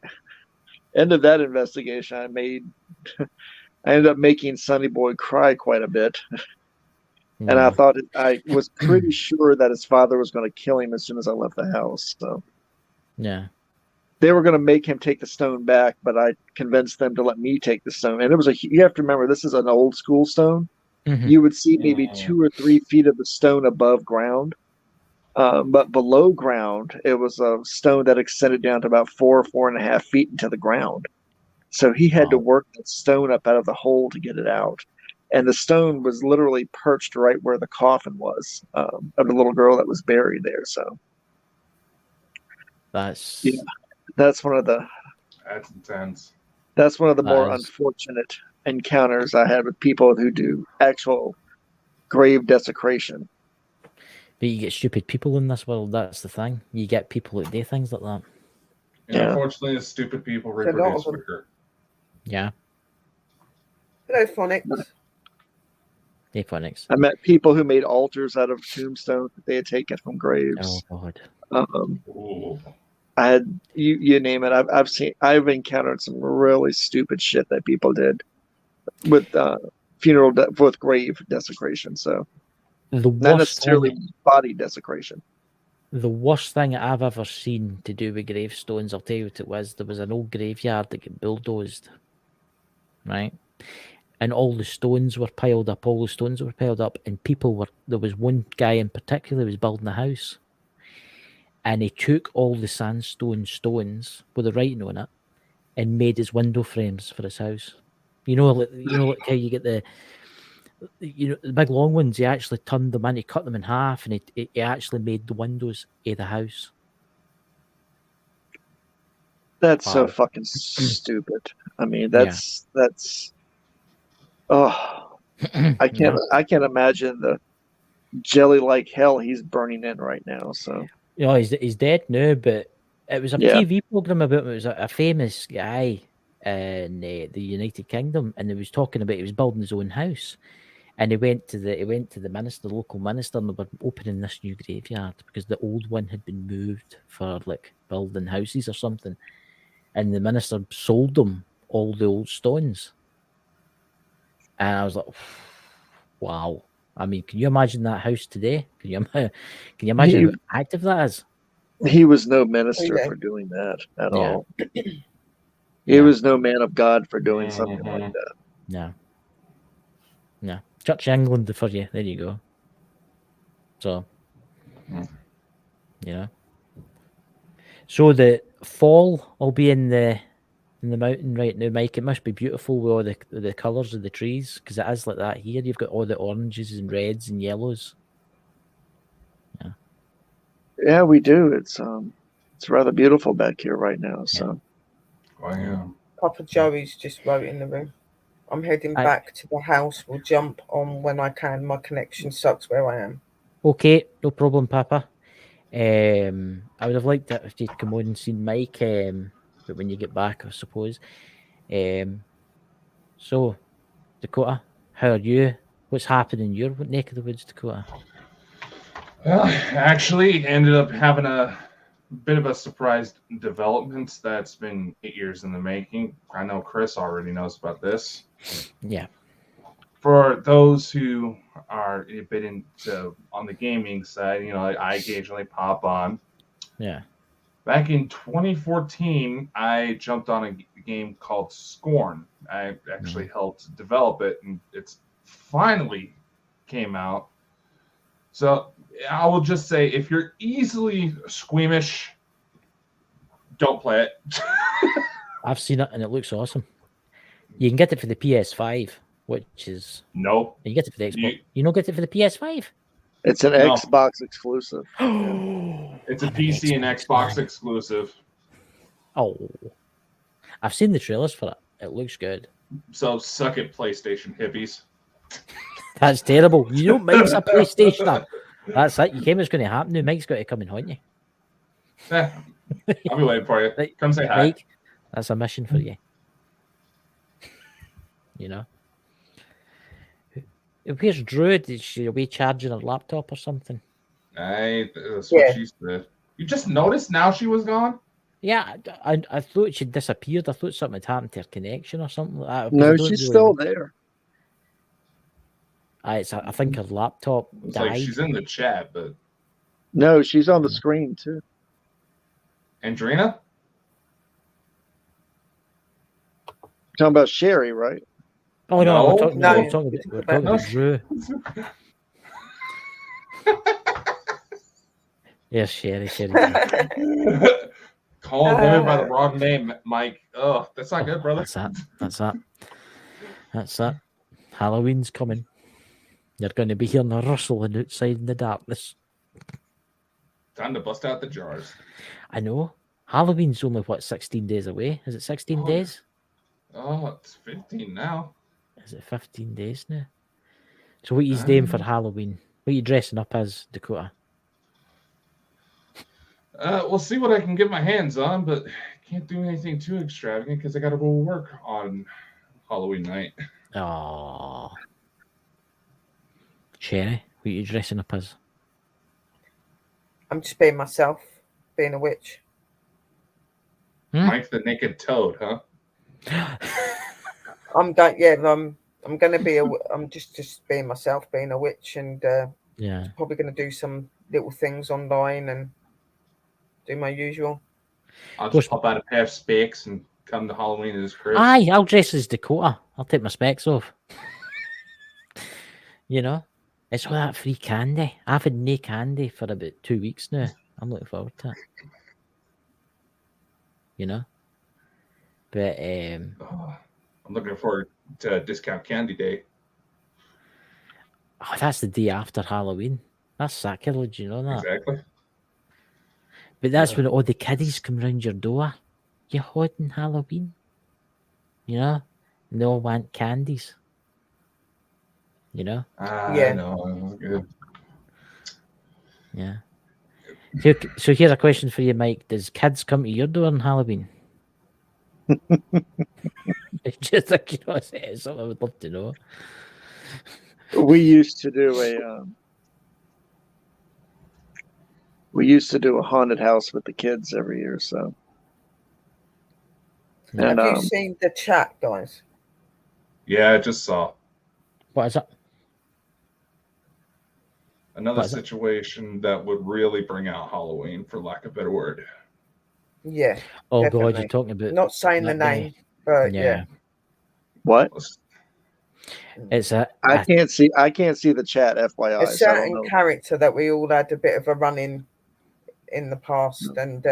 investigation, I ended up making Sonny Boy cry quite a bit. And I thought I was pretty sure that his father was going to kill him as soon as I left the house. So yeah, they were going to make him take the stone back, but I convinced them to let me take the stone. And you have to remember, this is an old school stone. You would see maybe 2 or 3 feet of the stone above ground. But below ground, it was a stone that extended down to about 4.5 feet into the ground. So he had to work that stone up out of the hole to get it out. And the stone was literally perched right where the coffin was of the little girl that was buried there. So that's one of the That's intense. That's one of the more unfortunate encounters I had with people who do actual grave desecration. But you get stupid people in this world. That's the thing. You get people that do things like that. And unfortunately, the stupid people reproduce quicker. Yeah. Hello, Phonics. Hey, Phonics. I met people who made altars out of tombstones that they had taken from graves. Oh God. I had you name it. I've encountered some really stupid shit that people did with with grave desecration. So not necessarily body desecration. The worst thing I've ever seen to do with gravestones, I'll tell you what it was. There was an old graveyard that got bulldozed, right? And all the stones were piled up. And there was one guy in particular who was building a house. And he took all the sandstone stones with the writing on it and made his window frames for his house. You know, like how you get the big long ones. He actually turned them in. He cut them in half, and he actually made the windows of the house. That's so fucking stupid. I mean, that's. Oh, I can't imagine the jelly like hell he's burning in right now. So. He's dead now, but it was a TV program about him. It was a famous guy in the United Kingdom, and he was talking about he was building his own house, and he went to the minister, local minister, and they were opening this new graveyard because the old one had been moved for like building houses or something, and the minister sold them all the old stones, and I was like, wow. I mean, can you imagine that house today? Can you imagine how active that is? He was no minister for doing that at all. He was no man of God for doing something like that. No. Church of England for you. There you go. So, So the fall will be in the mountain right now, Mike. It must be beautiful with all the colours of the trees, because it is like that here. You've got all the oranges and reds and yellows. Yeah, we do. It's rather beautiful back here right now. So, Papa Joey's just wrote in the room. I'm heading back to the house. We'll jump on when I can. My connection sucks where I am. Okay, no problem, Papa. I would have liked it if you'd come on and seen Mike. But when you get back, I suppose. So, Dakota, how are you? What's happening in your neck of the woods, Dakota? Well, actually, ended up having a bit of a surprise development that's been 8 years in the making. I know Chris already knows about this. Yeah. For those who are a bit into on the gaming side, I occasionally pop on. Yeah. Back in 2014, I jumped on a game called Scorn. I actually helped develop it, and it's finally came out. So I will just say, if you're easily squeamish, don't play it. I've seen it, and it looks awesome. You can get it for the PS5, which is... Nope. You get it for the Xbox. You don't get it for the PS5? It's an Xbox exclusive. It's a PC and Xbox exclusive. Oh. I've seen the trailers for it. It looks good. So suck it, PlayStation hippies. That's terrible. You don't Mike's a PlayStationer. That's it. You came what's going to happen now. Mike's got to come and haunt you. I'll be waiting for you. Right, Come say hi. Mike, that's a mission for you. You know? Where's Drew? Did she be charging her laptop or something? That's what she said. You just noticed now she was gone? Yeah, I thought she'd disappeared. I thought something had happened to her connection or something like that. No, she's still there. I think her laptop It's died. like she's in the chat, but... No, she's on the screen, too. Andrina? Talking about Sherry, right? Oh, no, No. we're talking about Drew. Yes, Sherry. Calling women by the wrong name, Mike. Oh, that's not good, brother. That's that. Halloween's coming. You're going to be hearing a rustling outside in the darkness. Time to bust out the jars. I know. Halloween's only, 16 days away? Is it 16 days? Oh, it's 15 now. Is it 15 days now? So what are you doing for Halloween? What are you dressing up as, Dakota? We'll see what I can get my hands on, but can't do anything too extravagant because I got to go work on Halloween night. Oh, Cherry, what are you dressing up as? I'm just being myself, being a witch. Mike the Naked Toad, huh? I'm gonna be I'm just being myself, being a witch, and probably gonna do some little things online and do my usual. I'll just pop out a pair of specs and come to Halloween as Chris. Aye, I'll dress as Dakota. I'll take my specs off. You know, it's all that free candy. I've had no candy for about 2 weeks now. I'm looking forward to it. You know, but I'm looking forward to Discount Candy Day. Oh, that's the day after Halloween. That's sacrilege, you know that? Exactly. But that's when all the kiddies come round your door. You're holding Halloween. You know? And they all want candies. You know? I know. Good. Yeah. So here's a question for you, Mike. Does kids come to your door on Halloween? It's just like, you know, it's something I would love to know. We used to do a haunted house with the kids every year. So, have you seen the chat, guys? Yeah, I just saw. What is that? Another situation that would really bring out Halloween, for lack of a better word. Yeah. Oh, definitely. God, you're talking about... Not saying the name, but yeah. What? It's a... I can't see the chat, FYI. A certain character that we all had a bit of a run in the past, and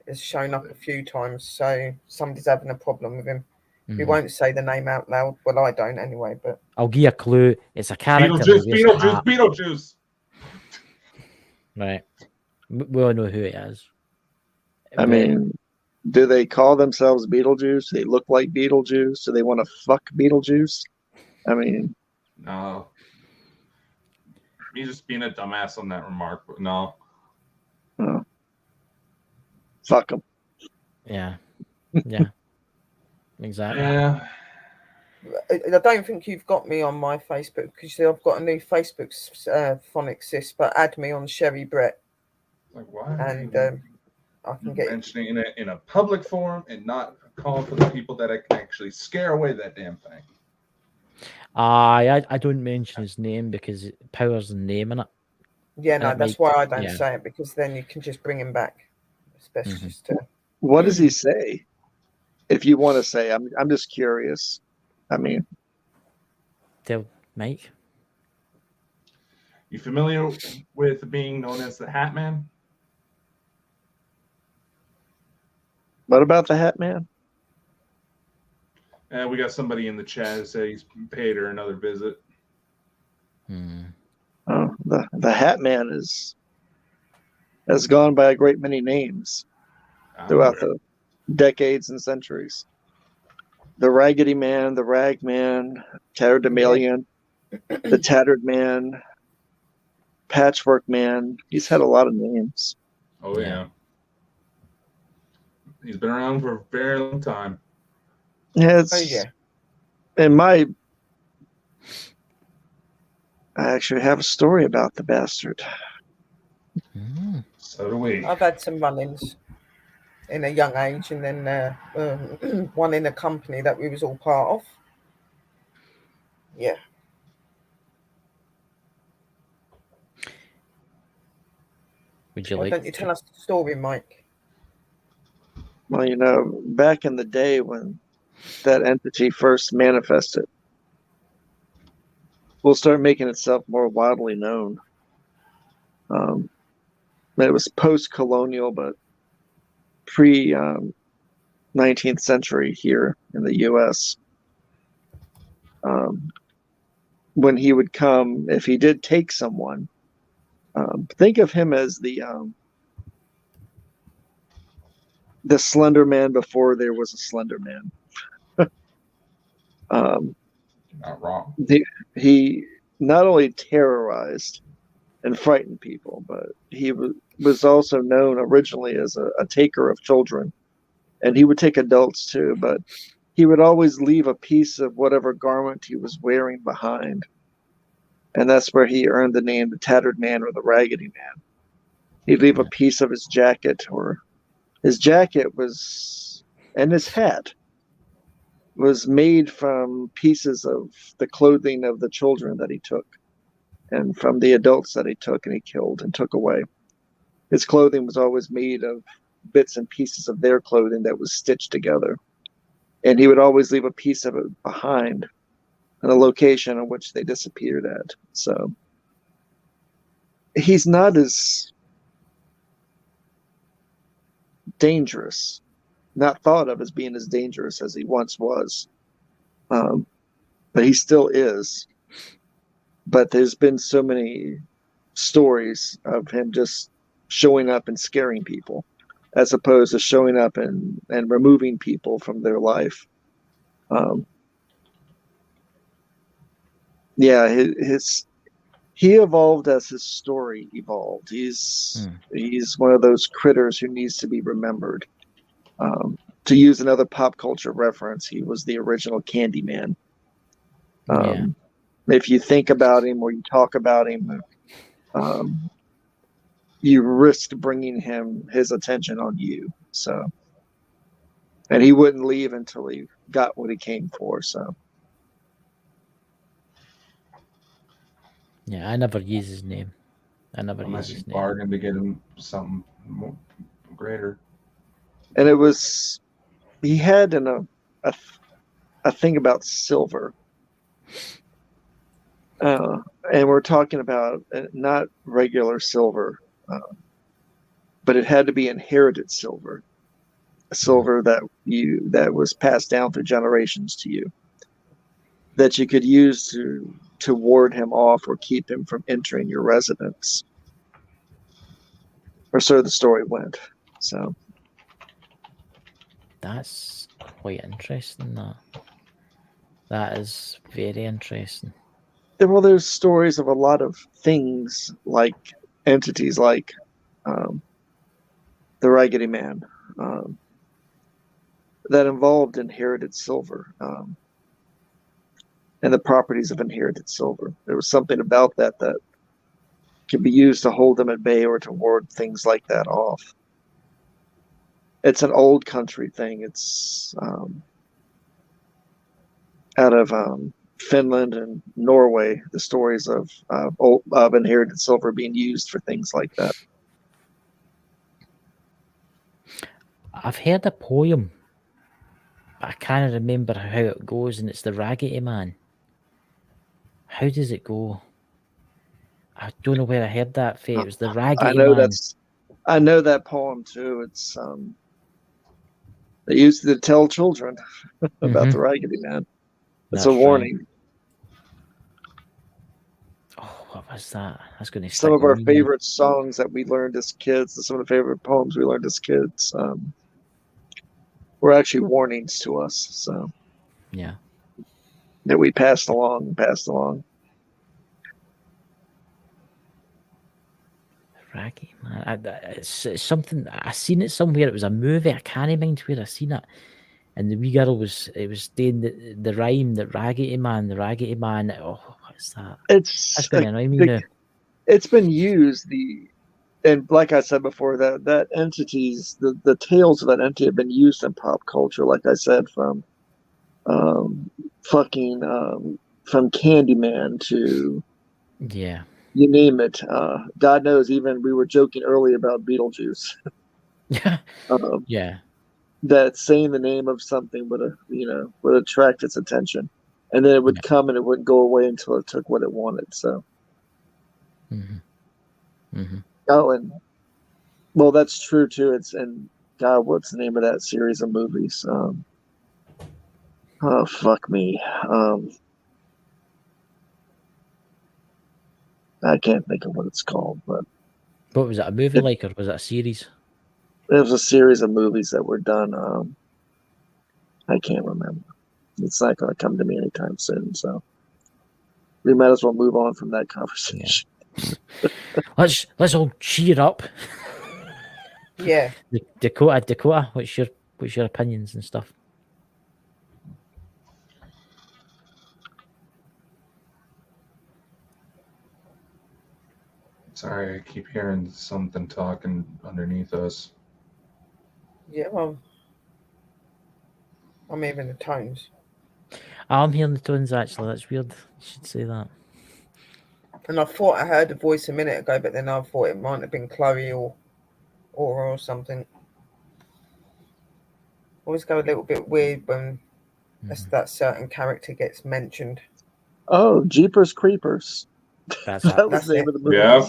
has shown up a few times. So somebody's having a problem with him. We won't say the name out loud. Well, I don't anyway, but I'll give you a clue. It's a character. Beetlejuice. Right. We all know who it is. I mean, do they call themselves Beetlejuice? They look like Beetlejuice? Do they want to fuck Beetlejuice? I mean, no. Me just being a dumbass on that remark, but no. Oh. Fuck them. Yeah. Yeah. Exactly. Yeah. I don't think you've got me on my Facebook because I've got a new Facebook phonics sis, but add me on Sherry Brett. Like, why? And I can get mentioning it in a public forum and not calling for the people that I can actually scare away that damn thing. I don't mention his name because it powers the name in it. Yeah, no, that's why I don't say it, because then you can just bring him back. especially just to. What does he say? If you want to say, I'm just curious. I mean, Tell Mike. You familiar with being known as the Hat Man? what about the Hat Man? And we got somebody in the chat who said he's paid her another visit. Oh, the Hat Man has gone by a great many names throughout the decades and centuries. The Raggedy Man, the Rag Man, Tatterdemalion, the Tattered Man, Patchwork Man. He's had a lot of names. Oh, yeah. He's been around for a very long time. Yeah, I actually have a story about the bastard. So do we. I've had some run-ins in a young age, and then one in a company that we was all part of. Yeah. Would you Why like? don't you tell us the story, Mike? Well, back in the day when that entity first manifested, will start making itself more widely known. It was post-colonial, but pre-19th century here in the U.S. When he would come, if he did take someone, think of him as the Slender Man before there was a Slender Man. Not wrong. He not only terrorized and frightened people, but he was also known originally as a taker of children, and he would take adults too, but he would always leave a piece of whatever garment he was wearing behind, and that's where he earned the name the Tattered Man or the Raggedy Man. He'd leave a piece of his jacket, or his jacket was, and his hat was made from pieces of the clothing of the children that he took, and from the adults that he took and he killed and took away. His clothing was always made of bits and pieces of their clothing that was stitched together. And he would always leave a piece of it behind in a location in which they disappeared at. So he's not as dangerous, not thought of as being as dangerous as he once was. But he still is. But there's been so many stories of him just showing up and scaring people, as opposed to showing up and removing people from their life. He evolved as his story evolved. He's one of those critters who needs to be remembered. To use another pop culture reference, he was the original Candyman. If you think about him or you talk about him, you risk bringing his attention on you. So, and he wouldn't leave until he got what he came for. So, yeah, I never use his name. Unless you bargain to get him something more, greater. And he had a thing about silver. And we're talking about not regular silver, but it had to be inherited silver, silver that was passed down through generations to you, that you could use to ward him off or keep him from entering your residence. Or so the story went. So that's quite interesting. That is very interesting. Well, there's stories of a lot of things, like entities like the Raggedy Man, that involved inherited silver and the properties of inherited silver. There was something about that could be used to hold them at bay or to ward things like that off. It's an old country thing. It's out of Finland and Norway, the stories of inherited silver being used for things like that. I've heard a poem, but I can't remember how it goes, and it's the Raggedy Man. How does it go? I don't know where I heard that. It was the Raggedy Man. I know that poem too. It's they used to tell children about the Raggedy Man. It's That's a warning. Right. Oh, what was that? That's going to Some of our favorite songs that we learned as kids, and some of the favorite poems we learned as kids, were actually warnings to us. So yeah, that we passed along. Raggedy Man. It's something I seen it somewhere. It was a movie. I can't mind where I seen it. And the wee girl was doing the rhyme, the Raggedy Man. Oh, what's that? That's going to annoy me now. It's been used. And like I said before, that entities, the tales of that entity have been used in pop culture. Like I said, from from Candyman to you name it. God knows. Even we were joking earlier about Beetlejuice. That saying the name of something would attract its attention, and then it would come and it wouldn't go away until it took what it wanted. So. Oh, and well, that's true too. And God, what's the name of that series of movies? Oh, fuck me. I can't think of what it's called, but what was it? A movie or was it a series? It was a series of movies that were done. I can't remember. It's not going to come to me anytime soon. So we might as well move on from that conversation. Yeah. let's all cheer up. Yeah. Dakota, what's your opinions and stuff? Sorry, I keep hearing something talking underneath us. Yeah, well, I'm hearing the tones. I'm hearing the tones, actually. That's weird. You should say that. And I thought I heard a voice a minute ago, but then I thought it might have been Chloe or something. Always go a little bit weird when that certain character gets mentioned. Oh, Jeepers Creepers. That was the name of the movie. Yeah.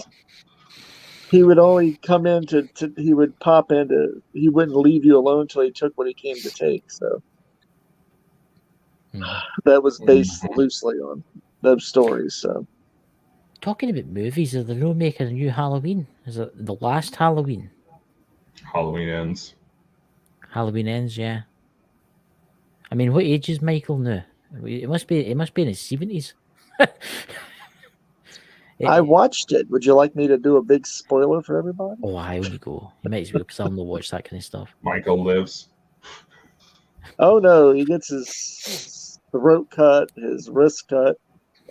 He would only come in he would pop into, he wouldn't leave you alone until he took what he came to take. So that was based loosely on those stories. So talking about movies, are they not making a new Halloween? Is it the last Halloween? Halloween Ends. Halloween Ends, yeah. I mean, what age is Michael now? It must be in his 70s. I watched it. Would you like me to do a big spoiler for everybody? Oh, I only go. You might as well, because I'll not watch that kind of stuff. Michael lives. Oh no, he gets his throat cut, his wrist cut,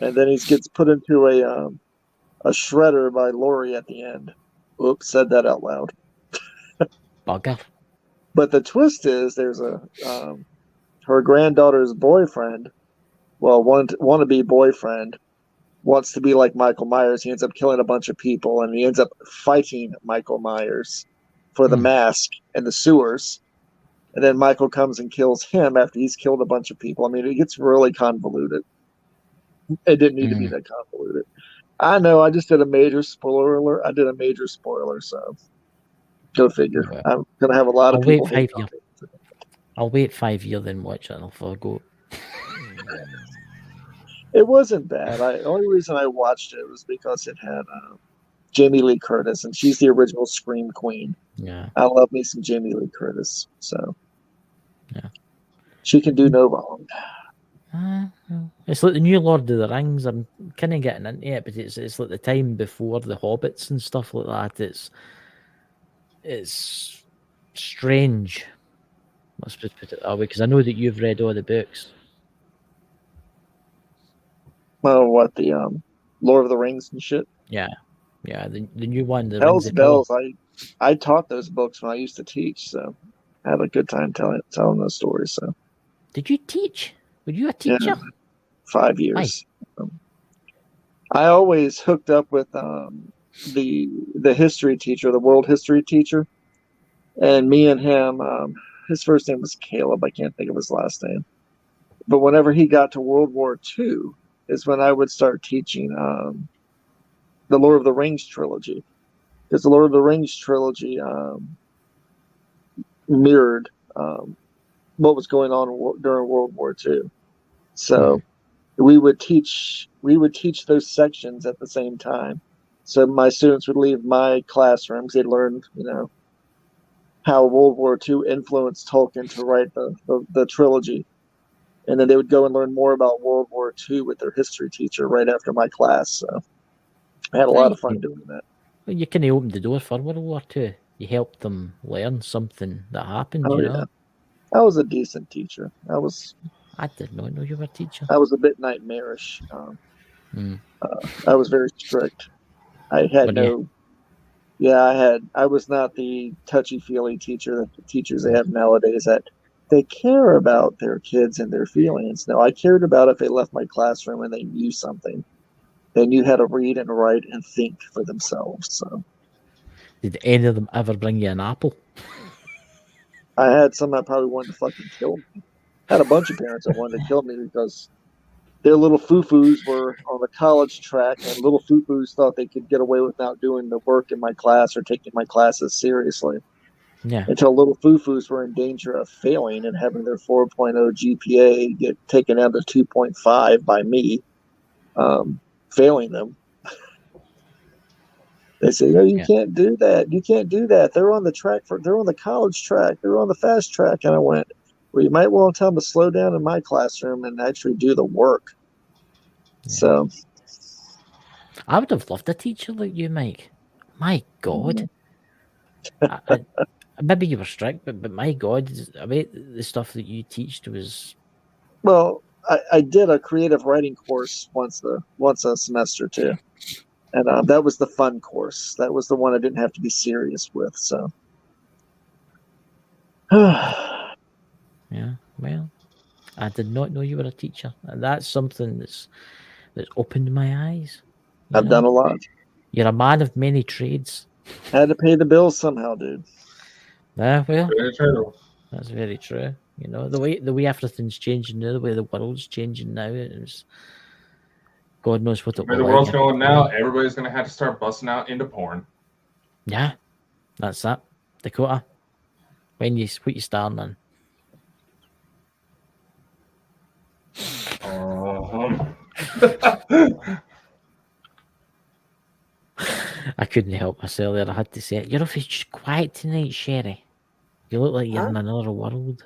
and then he gets put into a shredder by Lori at the end. Oops, said that out loud. Bugger. But the twist is there's her granddaughter's boyfriend, well, wannabe boyfriend, wants to be like Michael Myers. He ends up killing a bunch of people, and he ends up fighting Michael Myers for the mask in the sewers. And then Michael comes and kills him after he's killed a bunch of people. I mean, it gets really convoluted. It didn't need to be that convoluted. I know, I just did a major spoiler alert. I did a major spoiler, so go figure. Yeah. I'm going to have a lot of people hate on it. I'll wait 5 years then watch it and I'll forgo. It wasn't bad. The only reason I watched it was because it had Jamie Lee Curtis, and she's the original Scream Queen. Yeah, I love me some Jamie Lee Curtis, so yeah, she can do no wrong. It's like the new Lord of the Rings. I'm kind of getting into it, but it's like the time before the Hobbits and stuff like that. It's strange. Let's just put it that way, because I know that you've read all the books. Well, what, the Lord of the Rings and shit? Yeah, the new one. The Hell's Bells. I taught those books when I used to teach, so I had a good time telling those stories. So, did you teach? Were you a teacher? Yeah, 5 years. I always hooked up with the history teacher, the world history teacher, And me and him, his first name was Caleb. I can't think of his last name. But whenever he got to World War II is when I would start teaching the Lord of the Rings trilogy. Because the Lord of the Rings trilogy mirrored what was going on during World War II. So we would teach those sections at the same time. So my students would leave my classrooms. They'd learn, how World War II influenced Tolkien to write the trilogy. And then they would go and learn more about World War II with their history teacher right after my class. So I had a lot of fun doing that. Well, you kind of opened the door for World War II. You helped them learn something that happened, you know? I was a decent teacher. I did not know you were a teacher. I was a bit nightmarish. I was very strict. I had I was not the touchy-feely teacher that the teachers they have nowadays that they care about their kids and their feelings. No, I cared about if they left my classroom and they knew something. They knew how to read and write and think for themselves. So, did any of them ever bring you an apple? I had some that probably wanted to fucking kill me. I had a bunch of parents that wanted to kill me because their little foo-foos were on the college track, and little foo-foos thought they could get away without doing the work in my class or taking my classes seriously. Yeah. Until little foo-foos were in danger of failing and having their 4.0 GPA get taken down to 2.5 by me, failing them. They say, "No, you can't do that. You can't do that. They're on the track they're on the college track. They're on the fast track." And I went, "Well, you might well tell them to slow down in my classroom and actually do the work." Yeah. So, I would have loved a teacher like you, Mike. My God. Maybe you were strict, but my God, I bet the stuff that you teach was. Well, I did a creative writing course once a semester too, and that was the fun course. That was the one I didn't have to be serious with. So, yeah. Well, I did not know you were a teacher, and that's something that's opened my eyes. I've done a lot. You're a man of many trades. Had to pay the bills somehow, dude. Well, Very true. That's very true. The way everything's changing now, the way the world's changing now, God knows what it will be. The world's going now, everybody's going to have to start busting out into porn. Yeah, that's that. Dakota, what you starting on? I couldn't help myself there. I had to say it. You're awfully quiet tonight, Sherry. You look like you're in another world.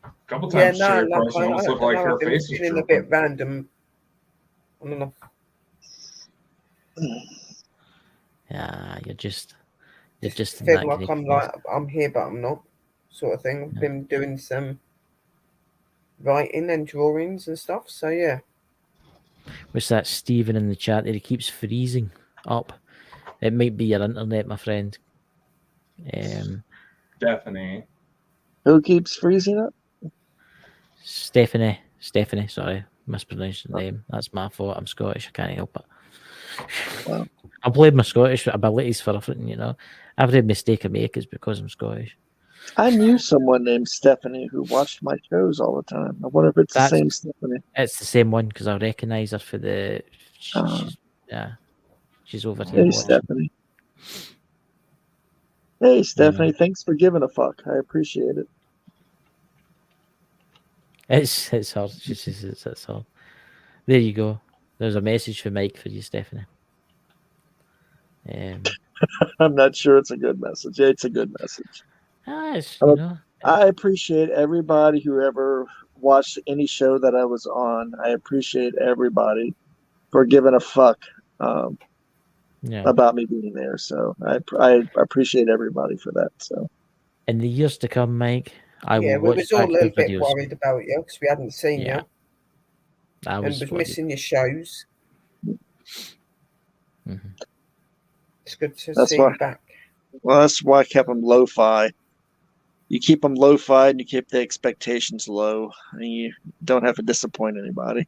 A couple times, Sherry Carson almost looked like her face is feeling a bit random. I don't know. Yeah, you're just feel like I'm here, but I'm not, sort of thing. I've been doing some writing and drawings and stuff. So yeah. What's that, Stephen in the chat there? He keeps freezing up. It might be your internet, my friend. Stephanie. Who keeps freezing up? Stephanie. Sorry, mispronounced the name. That's my fault. I'm Scottish. I can't help it. Wow. I blame my Scottish abilities for everything. Every mistake I make is because I'm Scottish. I knew someone named Stephanie who watched my shows all the time. I wonder if it's the same Stephanie. It's the same one because I recognise her for the. She's over here. Hey, watching. Stephanie. Hey, Stephanie. Thanks for giving a fuck. I appreciate it. It's her. She says it's her. There you go. There's a message for Mike for you, Stephanie. I'm not sure it's a good message. It's a good message. I appreciate everybody who ever watched any show that I was on. I appreciate everybody for giving a fuck about me being there. So I appreciate everybody for that. So in the years to come, Mike, we was all a little bit worried about you because we hadn't seen you. I was missing your shows. Mm-hmm. It's good to see you back. Well, that's why I kept them lo-fi. You keep them lo-fi and you keep the expectations low, and you don't have to disappoint anybody.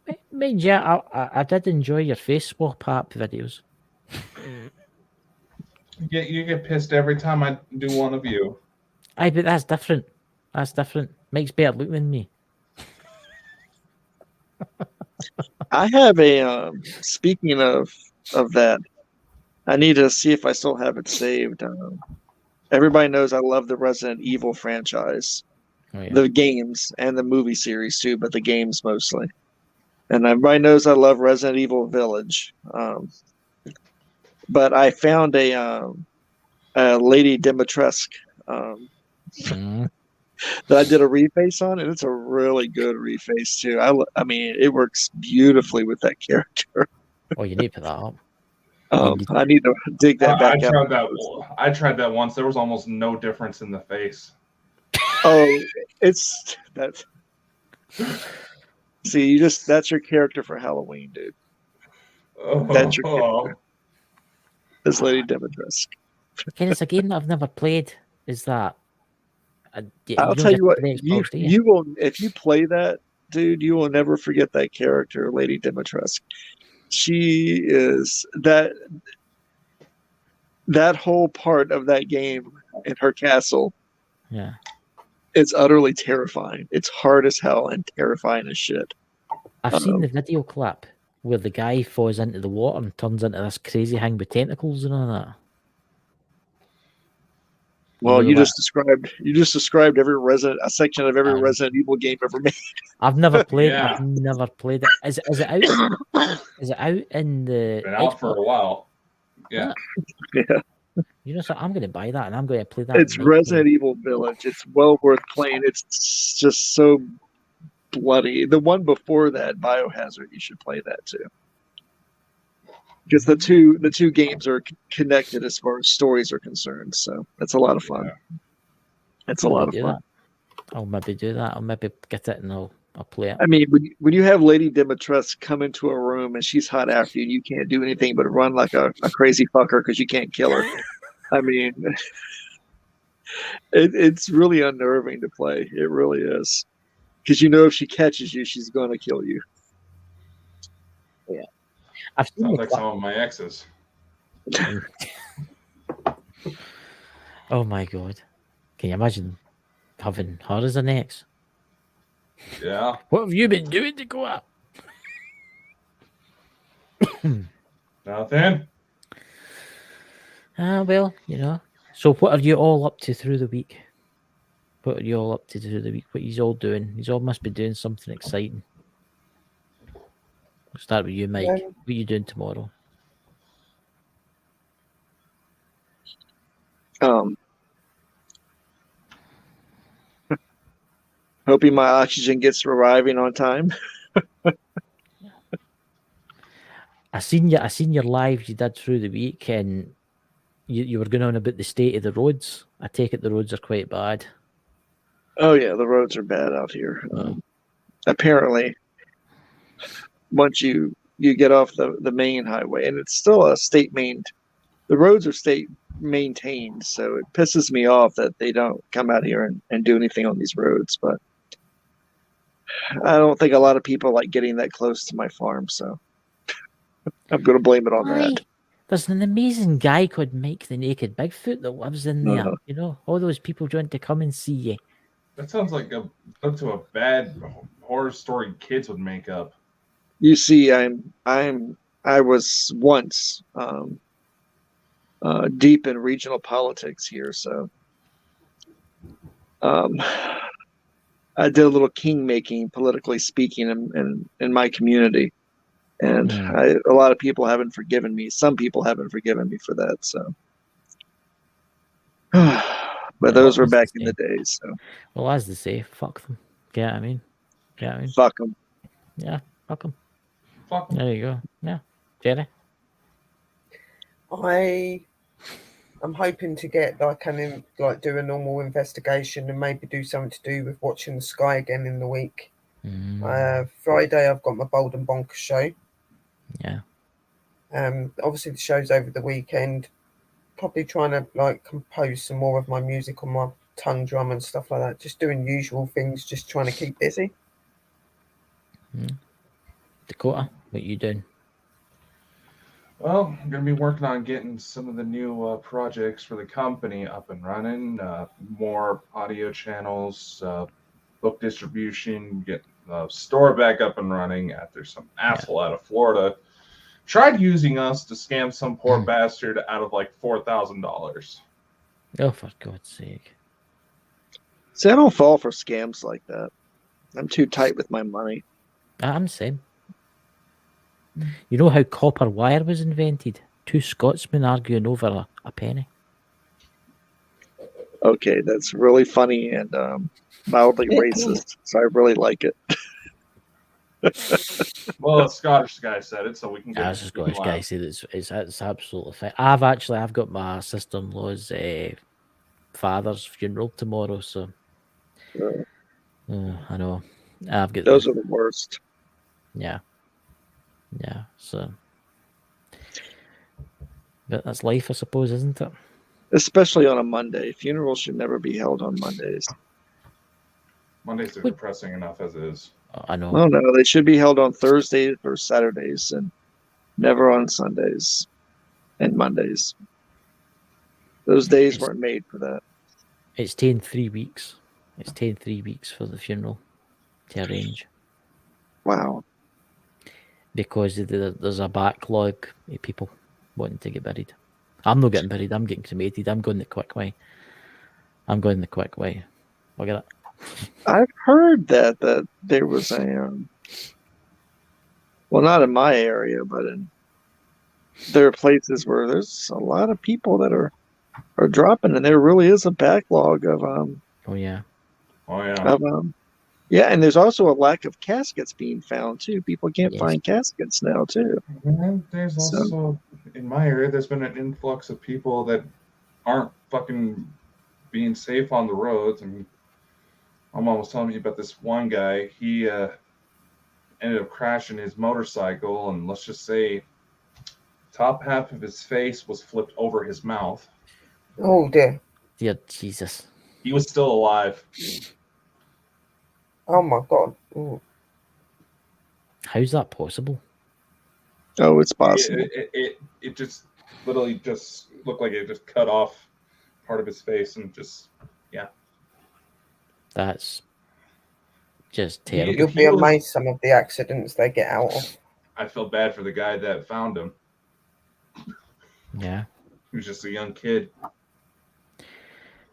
I did enjoy your face swap app videos. You get pissed every time I do one of you. Aye, but that's different. That's different. Mike's better looking than me. I have a speaking of that, I need to see if I still have it saved. Everybody knows I love the Resident Evil franchise, Oh, yeah. the games and the movie series too, but the games mostly. And everybody knows I love Resident Evil Village. But I found a Lady Dimitrescu that I did a reface on, and it's a really good reface too. I mean, it works beautifully with that character. Oh, you need to put that up. I need to dig that back up. I tried that once. There was almost no difference in the face. Oh, it's that. See, that's your character for Halloween, dude. That's your character. This Lady Dimitrescu. And it's a game that I've never played. Is that? I'll tell you what, you will, if you play that, dude, you will never forget that character, Lady Dimitrescu. She is that whole part of that game in her castle. Yeah. It's utterly terrifying. It's hard as hell and terrifying as shit. I've seen the video clip where the guy falls into the water and turns into this crazy thing with tentacles and all that. Well, you just described a section of every Resident Evil game ever made. I've never played. Yeah. I've never played it. Is it out? Is it out in the? Been out for a while. Yeah. Yeah. You know, so I'm going to buy that and I'm going to play that. It's Resident Evil Village. It's well worth playing. It's just so bloody. The one before that, Biohazard, you should play that too. Because the two games are connected as far as stories are concerned, so it's a lot of fun. It's a lot of fun. I'll maybe do that. I'll maybe get it and I'll play it. I mean, when you have Lady Dimitrescu come into a room and she's hot after you, and you can't do anything but run like a crazy fucker because you can't kill her. I mean, it's really unnerving to play. It really is, because you know if she catches you, she's going to kill you. Yeah. I've seen Sounds like some of my exes. Oh my god. Can you imagine having her as an ex? Yeah. What have you been doing to go up? Nothing. Well, you know. So what are you all up to through the week? What are you all up to through the week? What he's all doing? He's all must be doing something exciting. We'll start with you, Mike. What are you doing tomorrow? Hoping my oxygen gets arriving on time. I seen your live you did through the week, and you were going on about the state of the roads. I take it the roads are quite bad. Oh yeah, the roads are bad out here. Apparently, once you get off the main highway, and it's still a state main, the roads are state maintained, so it pisses me off that they don't come out here and do anything on these roads. But I don't think a lot of people like getting that close to my farm, so I'm going to blame it on that. There's an amazing guy called Mike the Naked Bigfoot that lives in there. You know, all those people want to come and see you. That sounds like a bad horror story kids would make up. You see, I was once deep in regional politics here, so I did a little king making, politically speaking, in my community, and a lot of people haven't forgiven me. Some people haven't forgiven me for that. So, but those were back in the days. So, well, as they say, fuck them. Yeah, I mean, fuck them. Yeah, fuck them. Fuck them. There you go. Yeah, Jerry. I'm hoping to get do a normal investigation and maybe do something to do with watching the sky again in the week. Friday I've got my Bald and Bonkers show. Yeah. Obviously the show's over the weekend. Probably trying to compose some more of my music on my tongue drum and stuff like that. Just doing usual things, just trying to keep busy. Dakota, what are you doing? Well, I'm going to be working on getting some of the new projects for the company up and running. More audio channels, book distribution, get the store back up and running after some asshole out of Florida tried using us to scam some poor bastard out of like $4,000. Oh, for God's sake. See, I don't fall for scams like that. I'm too tight with my money. I'm the same. You know how copper wire was invented? Two Scotsmen arguing over a penny. Okay, that's really funny and mildly racist, so I really like it. Well, a Scottish guy said it, so we can get As a Scottish guy said, it's absolutely fine. I've got my sister-in-law's father's funeral tomorrow, so I know. I've got those are the worst. Yeah. So, but that's life, I suppose, isn't it? Especially on a Monday. Funerals should never be held on Mondays. Mondays are depressing enough as is. I know. Oh no, they should be held on Thursdays or Saturdays and never on Sundays and Mondays. Those days weren't made for that. It's taken 3 weeks. It's taken 3 weeks for the funeral to arrange. Wow. Because there's a backlog of people wanting to get buried. I'm not getting buried. I'm getting cremated. I'm going the quick way. Look at it. I've heard that there was a well, not in my area, but there are places where there's a lot of people that are dropping, and there really is a backlog of yeah, and there's also a lack of caskets being found too. People can't find caskets now too. And there's also in my area, there's been an influx of people that aren't fucking being safe on the roads. I mean, my mom was telling me about this one guy. He ended up crashing his motorcycle, and let's just say top half of his face was flipped over his mouth. Oh dear. Dear Jesus. He was still alive. Oh my God. Ooh. How's that possible? Oh, it's possible. It just literally just looked like it just cut off part of his face and just That's just terrible. You'll be amazed some of the accidents they get out of. I felt bad for the guy that found him. Yeah. He was just a young kid.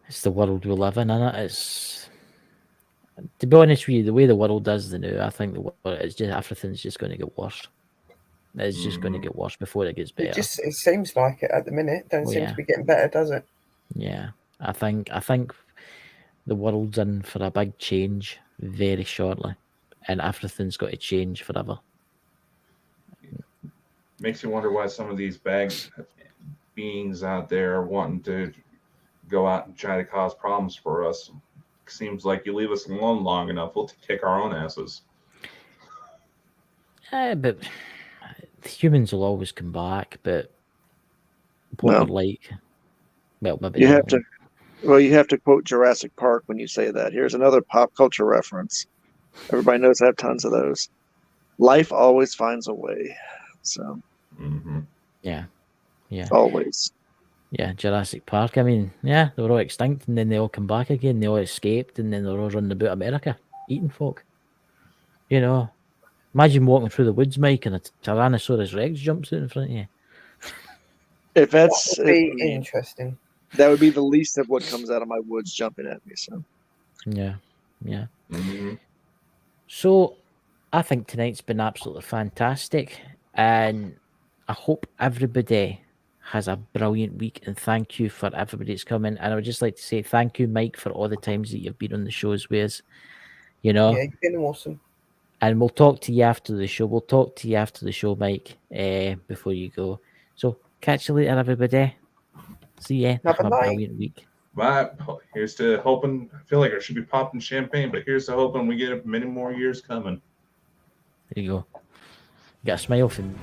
It's the world we live in, innit? It's, to be honest with you, the way the world is now, I think everything's just going to get worse. It's just going to get worse before it gets better. It seems like it at the minute. Don't seem to be getting better, does it? Yeah, I think the world's in for a big change very shortly, and everything's got to change forever. Makes you wonder why some of these bag beings out there are wanting to go out and try to cause problems for us. Seems like you leave us alone long enough, we'll kick our own asses. But humans will always come back. But maybe you have to. Well, you have to quote Jurassic Park when you say that. Here's another pop culture reference. Everybody knows I have tons of those. Life always finds a way. So. Yeah. Always. Yeah, Jurassic Park. I mean, yeah, they were all extinct, and then they all come back again. They all escaped, and then they're all running about America, eating folk. You know, imagine walking through the woods, Mike, and a Tyrannosaurus Rex jumps out in front of you. If that's that would be interesting. That would be the least of what comes out of my woods jumping at me. So. Yeah. So, I think tonight's been absolutely fantastic, and I hope everybody has a brilliant week, and thank you for everybody that's coming. And I would just like to say thank you, Mike, for all the times that you've been on the shows with us. You know, yeah, you've been awesome. And we'll talk to you after the show. Mike, before you go. So catch you later, everybody. See ya. Have a brilliant week. Bye. Here's to hoping. I feel like I should be popping champagne, but here's to hoping we get many more years coming. There you go. You got a smile from